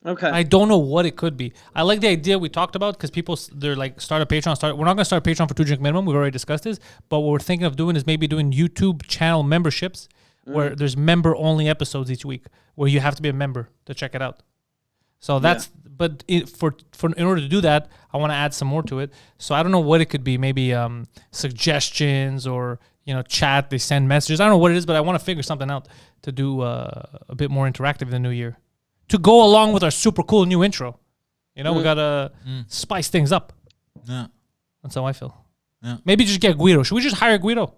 Okay. I don't know what it could be. I like the idea we talked about because people they're like start a Patreon. We're not gonna start a Patreon for 2 Drink Minimum. We've already discussed this. But what we're thinking of doing is maybe doing YouTube channel memberships where there's member only episodes each week where you have to be a member to check it out. So that's but in order to do that, I want to add some more to it. So I don't know what it could be. Maybe suggestions or chat. They send messages. I don't know what it is, but I want to figure something out to do a bit more interactive in the new year. To go along with our super cool new intro. We got to spice things up. Yeah. That's how I feel. Yeah. Maybe just get Guido. Should we just hire Guido?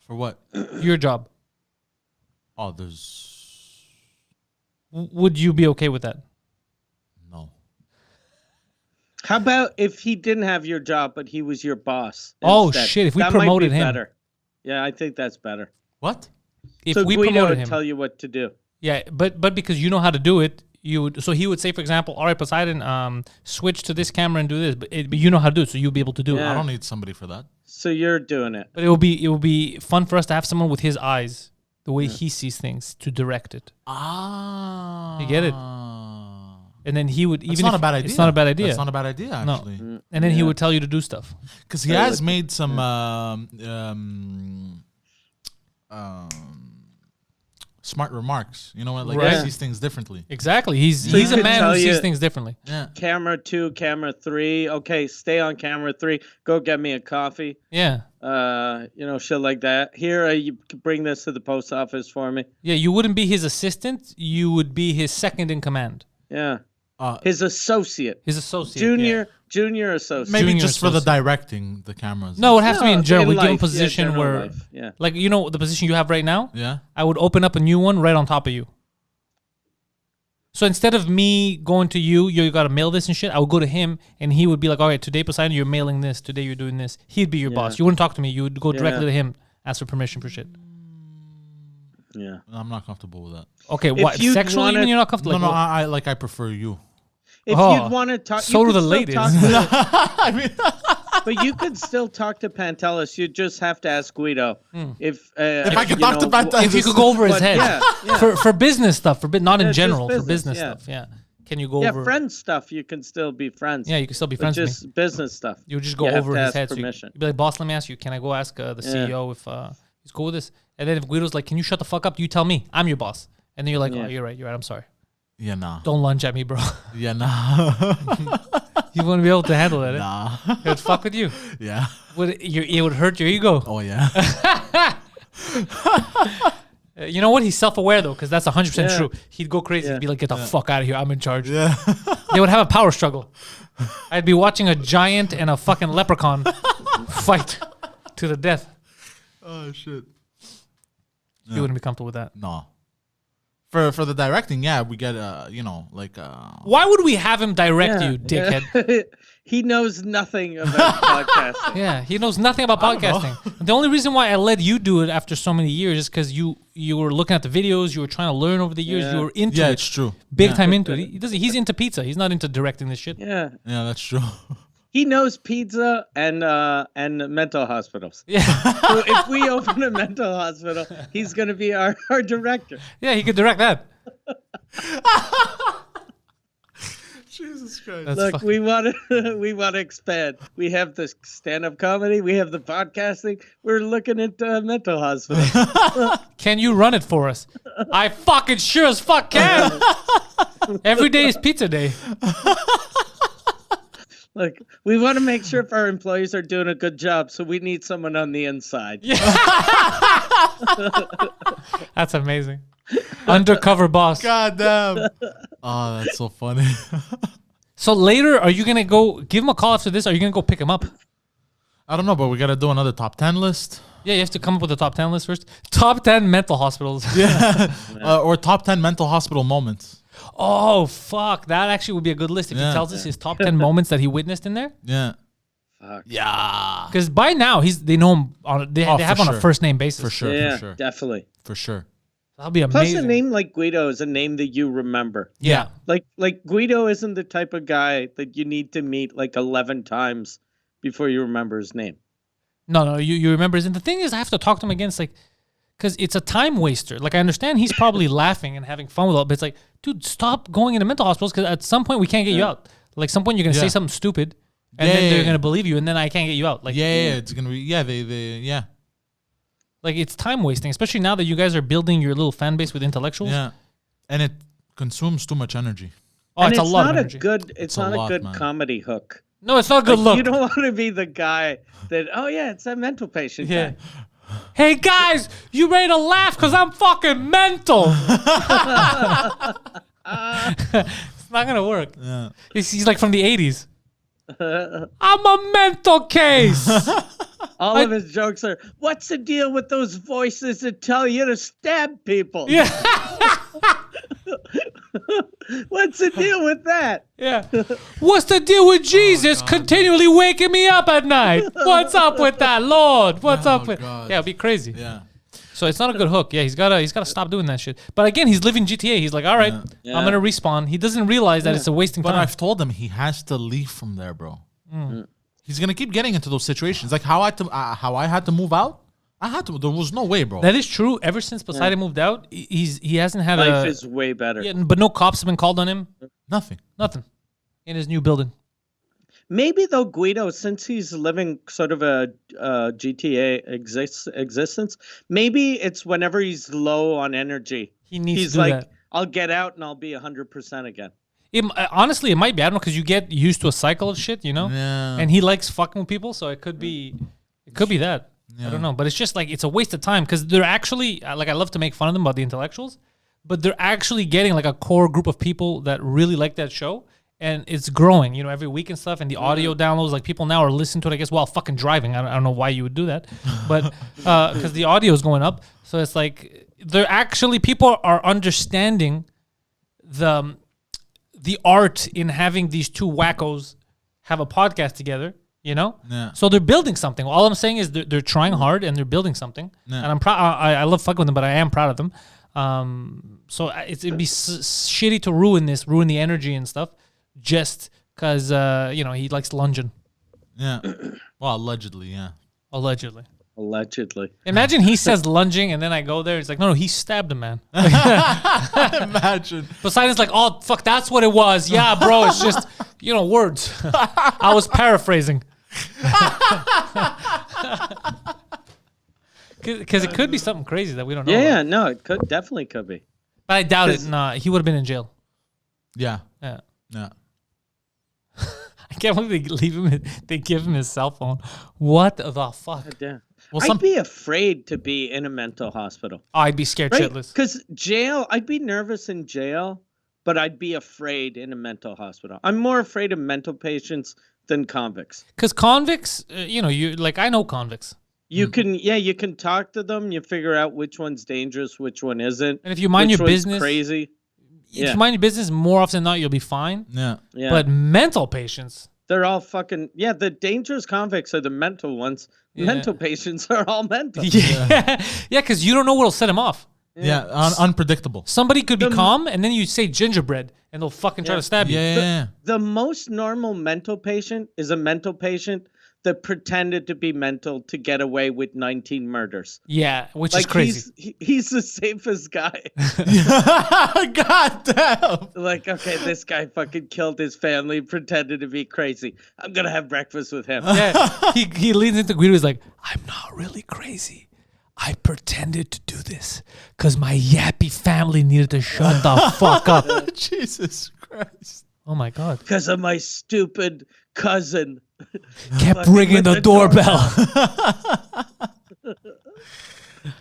For what? Your job. Oh, there's... Would you be okay with that? No. How about if he didn't have your job, but he was your boss? Oh, instead? shit. If we that promoted might be him. Better. Yeah, I think that's better. What? If so we Guido promoted would him. tell you what to do. Yeah, but because you know how to do it, so he would say, for example, all right, Poseidon, switch to this camera and do this, but you know how to do it, so you'll be able to do it. I don't need somebody for that. So you're doing it. But it will be fun for us to have someone with his eyes, the way he sees things, to direct it. Ah. You get it? And then he would It's not a bad idea. It's not a bad idea. It's not a bad idea, actually. No. And then he would tell you to do stuff. Because he has made some smart remarks. You know what? Like Right. he sees things differently. Exactly. He's he a could man tell who sees you- things differently. Yeah. Camera 2, camera 3. Okay, stay on camera 3. Go get me a coffee. Yeah. Shit like that. Here, you can bring this to the post office for me. Yeah, you wouldn't be his assistant. You would be his second in command. Yeah. His associate. His associate. Junior associate. Maybe Junior just for the associate. directing the cameras. No, it would have to be in No, general. in We give him a life, yeah, position general where, life, yeah. like, the position you have right now, Yeah. I would open up a new one right on top of you. So instead of me going to you got to mail this and shit, I would go to him and he would be like, all right, today, Poseidon, you're mailing this. Today, you're doing this. He'd be your boss. You wouldn't talk to me. You would go directly to him, ask for permission for shit. Yeah. I'm not comfortable with that. Okay, what? you'd Sexually, wanna- even you're not comfortable? No, Like, no, I prefer you. If Oh, you'd want to talk, so you do could the still ladies. talk to- I mean, but you could still talk to Pantelis. You just have to ask Guido if I could talk to Pantelis. if you could go over his But head. yeah. For business stuff, not in just general, for business, business yeah. stuff, yeah. Can you go Yeah, over? friend stuff. You can still be friends. Yeah, you can still be but friends with me. just business stuff. You would just go you have over to his ask head. So permission. you'd be like, boss, let me ask you, can I go ask the CEO if he's cool with this? And then if Guido's like, can you shut the fuck up? You tell me. I'm your boss. And then you're like, oh, you're right. I'm sorry. yeah, nah. Don't lunge at me, bro. Yeah, nah. You wouldn't be able to handle that. Nah. It would fuck with you. Yeah. It would hurt your ego. Oh, yeah. You know what? He's self-aware, though, because that's 100% Yeah. true. He'd go crazy. Yeah. He'd be like, get the fuck out of here. I'm in charge. Yeah. They would have a power struggle. I'd be watching a giant and a fucking leprechaun fight to the death. Oh, shit. You wouldn't be comfortable with that. No. For the directing, yeah, we get, Why would we have him direct you, dickhead? He knows nothing about podcasting. Yeah, he knows nothing about podcasting. The only reason why I let you do it after so many years is because you were looking at the videos, you were trying to learn over the years, Yeah. you were into yeah, it, it's true. big Yeah. time into it. He's into pizza. He's not into directing this shit. Yeah. Yeah, that's true. He knows pizza and mental hospitals. Yeah, So if we open a mental hospital, he's going to be our director. yeah, he could direct that. Jesus Christ. That's Look, fuck- we want to expand. We have the stand-up comedy. We have the podcasting. We're looking at mental hospitals. Can you run it for us? I fucking sure as fuck can. Every day is pizza day. Look, we want to make sure if our employees are doing a good job, so we need someone on the inside. That's amazing. Undercover boss. God damn. Oh, that's so funny. So later, are you gonna go give him a call after this? Or are you gonna go pick him up? I don't know, but we got to do another top 10 list. Yeah, you have to come up with a top 10 list first. Top 10 mental hospitals. Yeah. Or top 10 mental hospital moments. Oh, fuck. That actually would be a good list if he Yeah. tells us his top 10 moments that he witnessed in there. Yeah. Fuck. Yeah. Because by now they know him they have for on a sure. first name basis. For sure. Yeah, For sure. definitely. For sure. That'll be Plus, amazing. a name like Guido is a name that you remember. Yeah. Like Guido isn't the type of guy that you need to meet like 11 times before you remember his name. No, you remember. And the thing is, I have to talk to him again. It's like, because it's a time waster. Like, I understand he's probably laughing and having fun with it, but it's like, dude, stop going into mental hospitals because at some point we can't get you out. Like, some point you're going to say something stupid and then they're going to believe you and then I can't get you out. Like, it's going to be, they. Like, it's time wasting, especially now that you guys are building your little fan base with intellectuals. Yeah. And it consumes too much energy. Oh, And it's a lot of not energy. It's not a good comedy hook. No, it's not a good Like, look. You don't want to be the guy that, oh yeah, it's that mental patient guy. Hey guys, you ready to laugh because I'm fucking mental? It's not gonna work. Yeah. He's like from the 80s. I'm a mental case. All of his jokes are, what's the deal with those voices that tell you to stab people? Yeah. What's the deal with that? Yeah. What's the deal with Jesus continually waking me up at night? What's up with that, Lord? What's up with? God. Yeah, it'd be crazy. Yeah. So it's not a good hook. Yeah, he's gotta stop doing that shit. But again, he's living GTA. He's like, all right, I'm gonna respawn. He doesn't realize that it's a wasting But time. I've told him he has to leave from there, bro. He's gonna keep getting into those situations. Like how I had to move out. There was no way, bro. That is true. Ever since Poseidon moved out, he hasn't had Life is way better. Yeah, but no cops have been called on him. Nothing. In his new building. Maybe though, Guido, since he's living sort of a GTA existence, maybe it's whenever he's low on energy. He's to do like, that. I'll get out and I'll be 100% again. Honestly, it might be. I don't know, because you get used to a cycle of shit, you know? Yeah. And he likes fucking with people, so it could be that. I don't know. But it's just like, it's a waste of time, because they're actually, like, I love to make fun of them about the intellectuals, but they're actually getting like a core group of people that really like that show. And it's growing, you know, every week and stuff. And the audio downloads, like people now are listening to it, I guess, while fucking driving. I don't know why you would do that, but because the audio is going up. So it's like, people are understanding the art in having these two wackos have a podcast together, you know? Yeah. So they're building something. All I'm saying is they're trying hard and they're building something. Yeah. And I'm proud. I love fucking with them, but I am proud of them. So it'd be shitty to ruin the energy and stuff, just because you know, he likes lunging. Yeah. Well, allegedly, yeah. Allegedly. Imagine he says lunging and then I go there. It's like, no, he stabbed a man. Imagine. Poseidon's like, oh, fuck, that's what it was. Yeah, bro, it's just, you know, words. I was paraphrasing. Because it could be something crazy that we don't know. Yeah, no, it definitely could be. But I doubt it. Nah, he would have been in jail. Yeah. Yeah. Yeah. I can't believe they give him his cell phone. What the fuck? Yeah. Well, I'd be afraid to be in a mental hospital. Oh, I'd be scared Right? shitless. Because jail, I'd be nervous in jail, but I'd be afraid in a mental hospital. I'm more afraid of mental patients than convicts. Because convicts, you know, I know convicts. You can talk to them. You figure out which one's dangerous, which one isn't. And if you mind which your one's business, crazy. if you mind your business, more often than not, you'll be fine. Yeah. Yeah. But mental patients, They're all fucking, the dangerous convicts are the mental ones. Yeah. Mental patients are all mental. yeah, because you don't know what'll set them off. Yeah. Unpredictable. Somebody could be calm, and then you say gingerbread, and they'll fucking try to stab you. Yeah. The most normal mental patient is a mental patient that pretended to be mental to get away with 19 murders. Yeah, which is crazy. He's the safest guy. God damn. Like, okay, this guy fucking killed his family, pretended to be crazy. I'm gonna have breakfast with him. Yeah, he leans into Guido. He's like, I'm not really crazy. I pretended to do this because my yappy family needed to shut the fuck up. Jesus Christ. Oh my God. Because of my stupid cousin. Kept ringing the doorbell.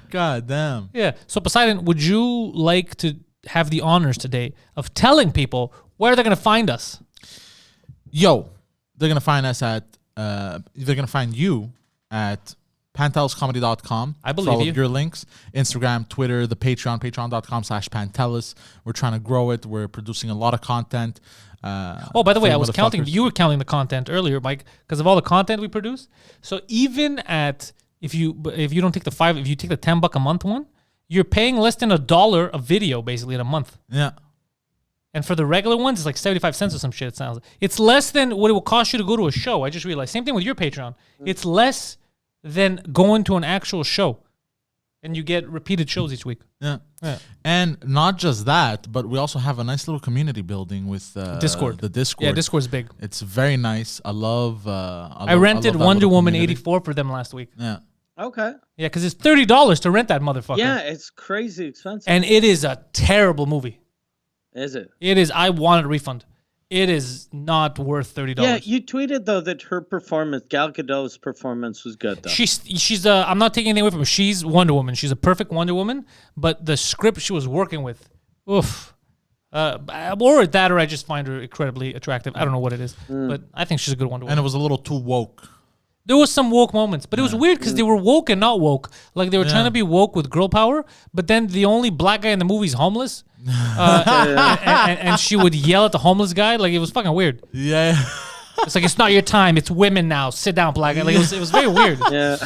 God damn. Yeah. So Poseidon, would you like to have the honors today of telling people where they're going to find us? Yo, they're going to find us at, they're going to find you at PantelisComedy.com. I believe for all you. of your links. Instagram, Twitter, the Patreon, patreon.com/Pantelis. We're trying to grow it. We're producing a lot of content. Oh, by the way, I was counting. You were counting the content earlier, Mike, because of all the content we produce. So even at if you don't take if you take the $10 a month one, you're paying less than $1 a video basically in a month. Yeah. And for the regular ones, it's like 75 cents or some shit. It sounds. It's less than what it will cost you to go to a show. I just realized. Same thing with your Patreon. It's less than going to an actual show, and you get repeated shows each week. Yeah. And not just that, but we also have a nice little community building with Discord. The Discord. Yeah, Discord's big. It's very nice. I love. I rented Wonder Woman 84 for them last week. Yeah. Okay. Yeah, because it's $30 to rent that motherfucker. Yeah, it's crazy expensive. And it is a terrible movie. Is it? It is. I wanted a refund. It is not worth $30. Yeah, you tweeted though that her performance, Gal Gadot's performance, was good though. She's I'm not taking anything away from her. She's Wonder Woman. She's a perfect Wonder Woman. But the script she was working with, oof. Or that, or I just find her incredibly attractive. I don't know what it is, but I think she's a good Wonder Woman. And it was a little too woke. There was some woke moments, but it was weird because they were woke and not woke. Like they were trying to be woke with girl power, but then the only black guy in the movie is homeless, and she would yell at the homeless guy. Like it was fucking weird. Yeah. It's like, it's not your time. It's women now. Sit down, black guy. Like it was very weird. Yeah.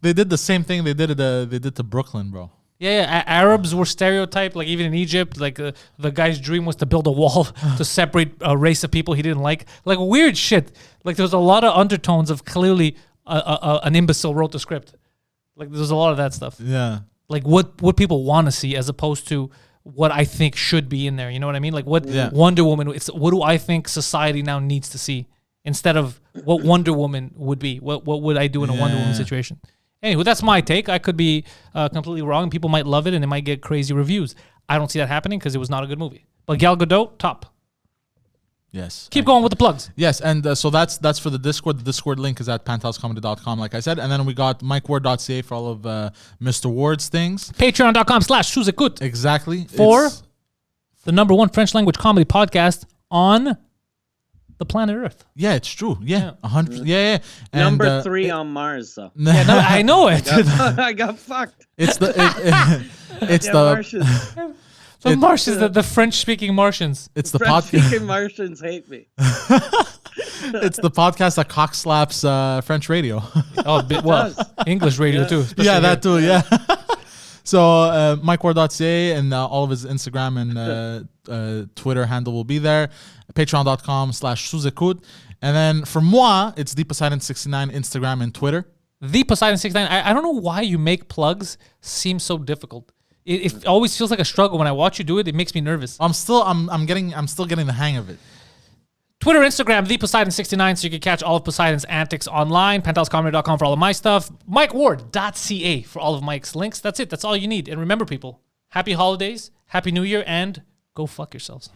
They did the same thing they did to Brooklyn, bro. Yeah, Arabs were stereotyped, like even in Egypt, like the guy's dream was to build a wall to separate a race of people he didn't like weird shit. Like there was a lot of undertones of clearly an imbecile wrote the script. Like there's a lot of that stuff. Yeah. Like what people want to see as opposed to what I think should be in there. You know what I mean? Like Wonder Woman, what do I think society now needs to see instead of what Wonder Woman would be? What would I do in a Wonder Woman situation? Anyway, that's my take. I could be completely wrong. People might love it, and it might get crazy reviews. I don't see that happening because it was not a good movie. But Gal Gadot, top. Yes. Keep going with the plugs. Yes, and so that's for the Discord. The Discord link is at panteliscomedy.com, like I said. And then we got mikeward.ca for all of Mr. Ward's things. Patreon.com/suzekut. Exactly. For the #1 French language comedy podcast on the planet Earth. Yeah, it's true. Yeah, 100%. Yeah. And, Number 3 on Mars, though. Yeah, no, I know it. I got fucked. It's the Martians. The Martians, the French-speaking Martians. It's the French-speaking Martians hate me. It's the podcast that cock slaps French radio. Oh, well, English radio too. Yeah, that too. Yeah. So mikeward.ca and all of his Instagram and Twitter handle will be there. Patreon.com/suzekut. And then for moi, it's the Poseidon69 Instagram and Twitter. The Poseidon69. I don't know why you make plugs seem so difficult. It always feels like a struggle when I watch you do it. It makes me nervous. I'm still getting the hang of it. Twitter, Instagram, the Poseidon69, so you can catch all of Poseidon's antics online. Panteliscomedy.com for all of my stuff. MikeWard.ca for all of Mike's links. That's it. That's all you need. And remember, people, happy holidays, happy New Year, and go fuck yourselves.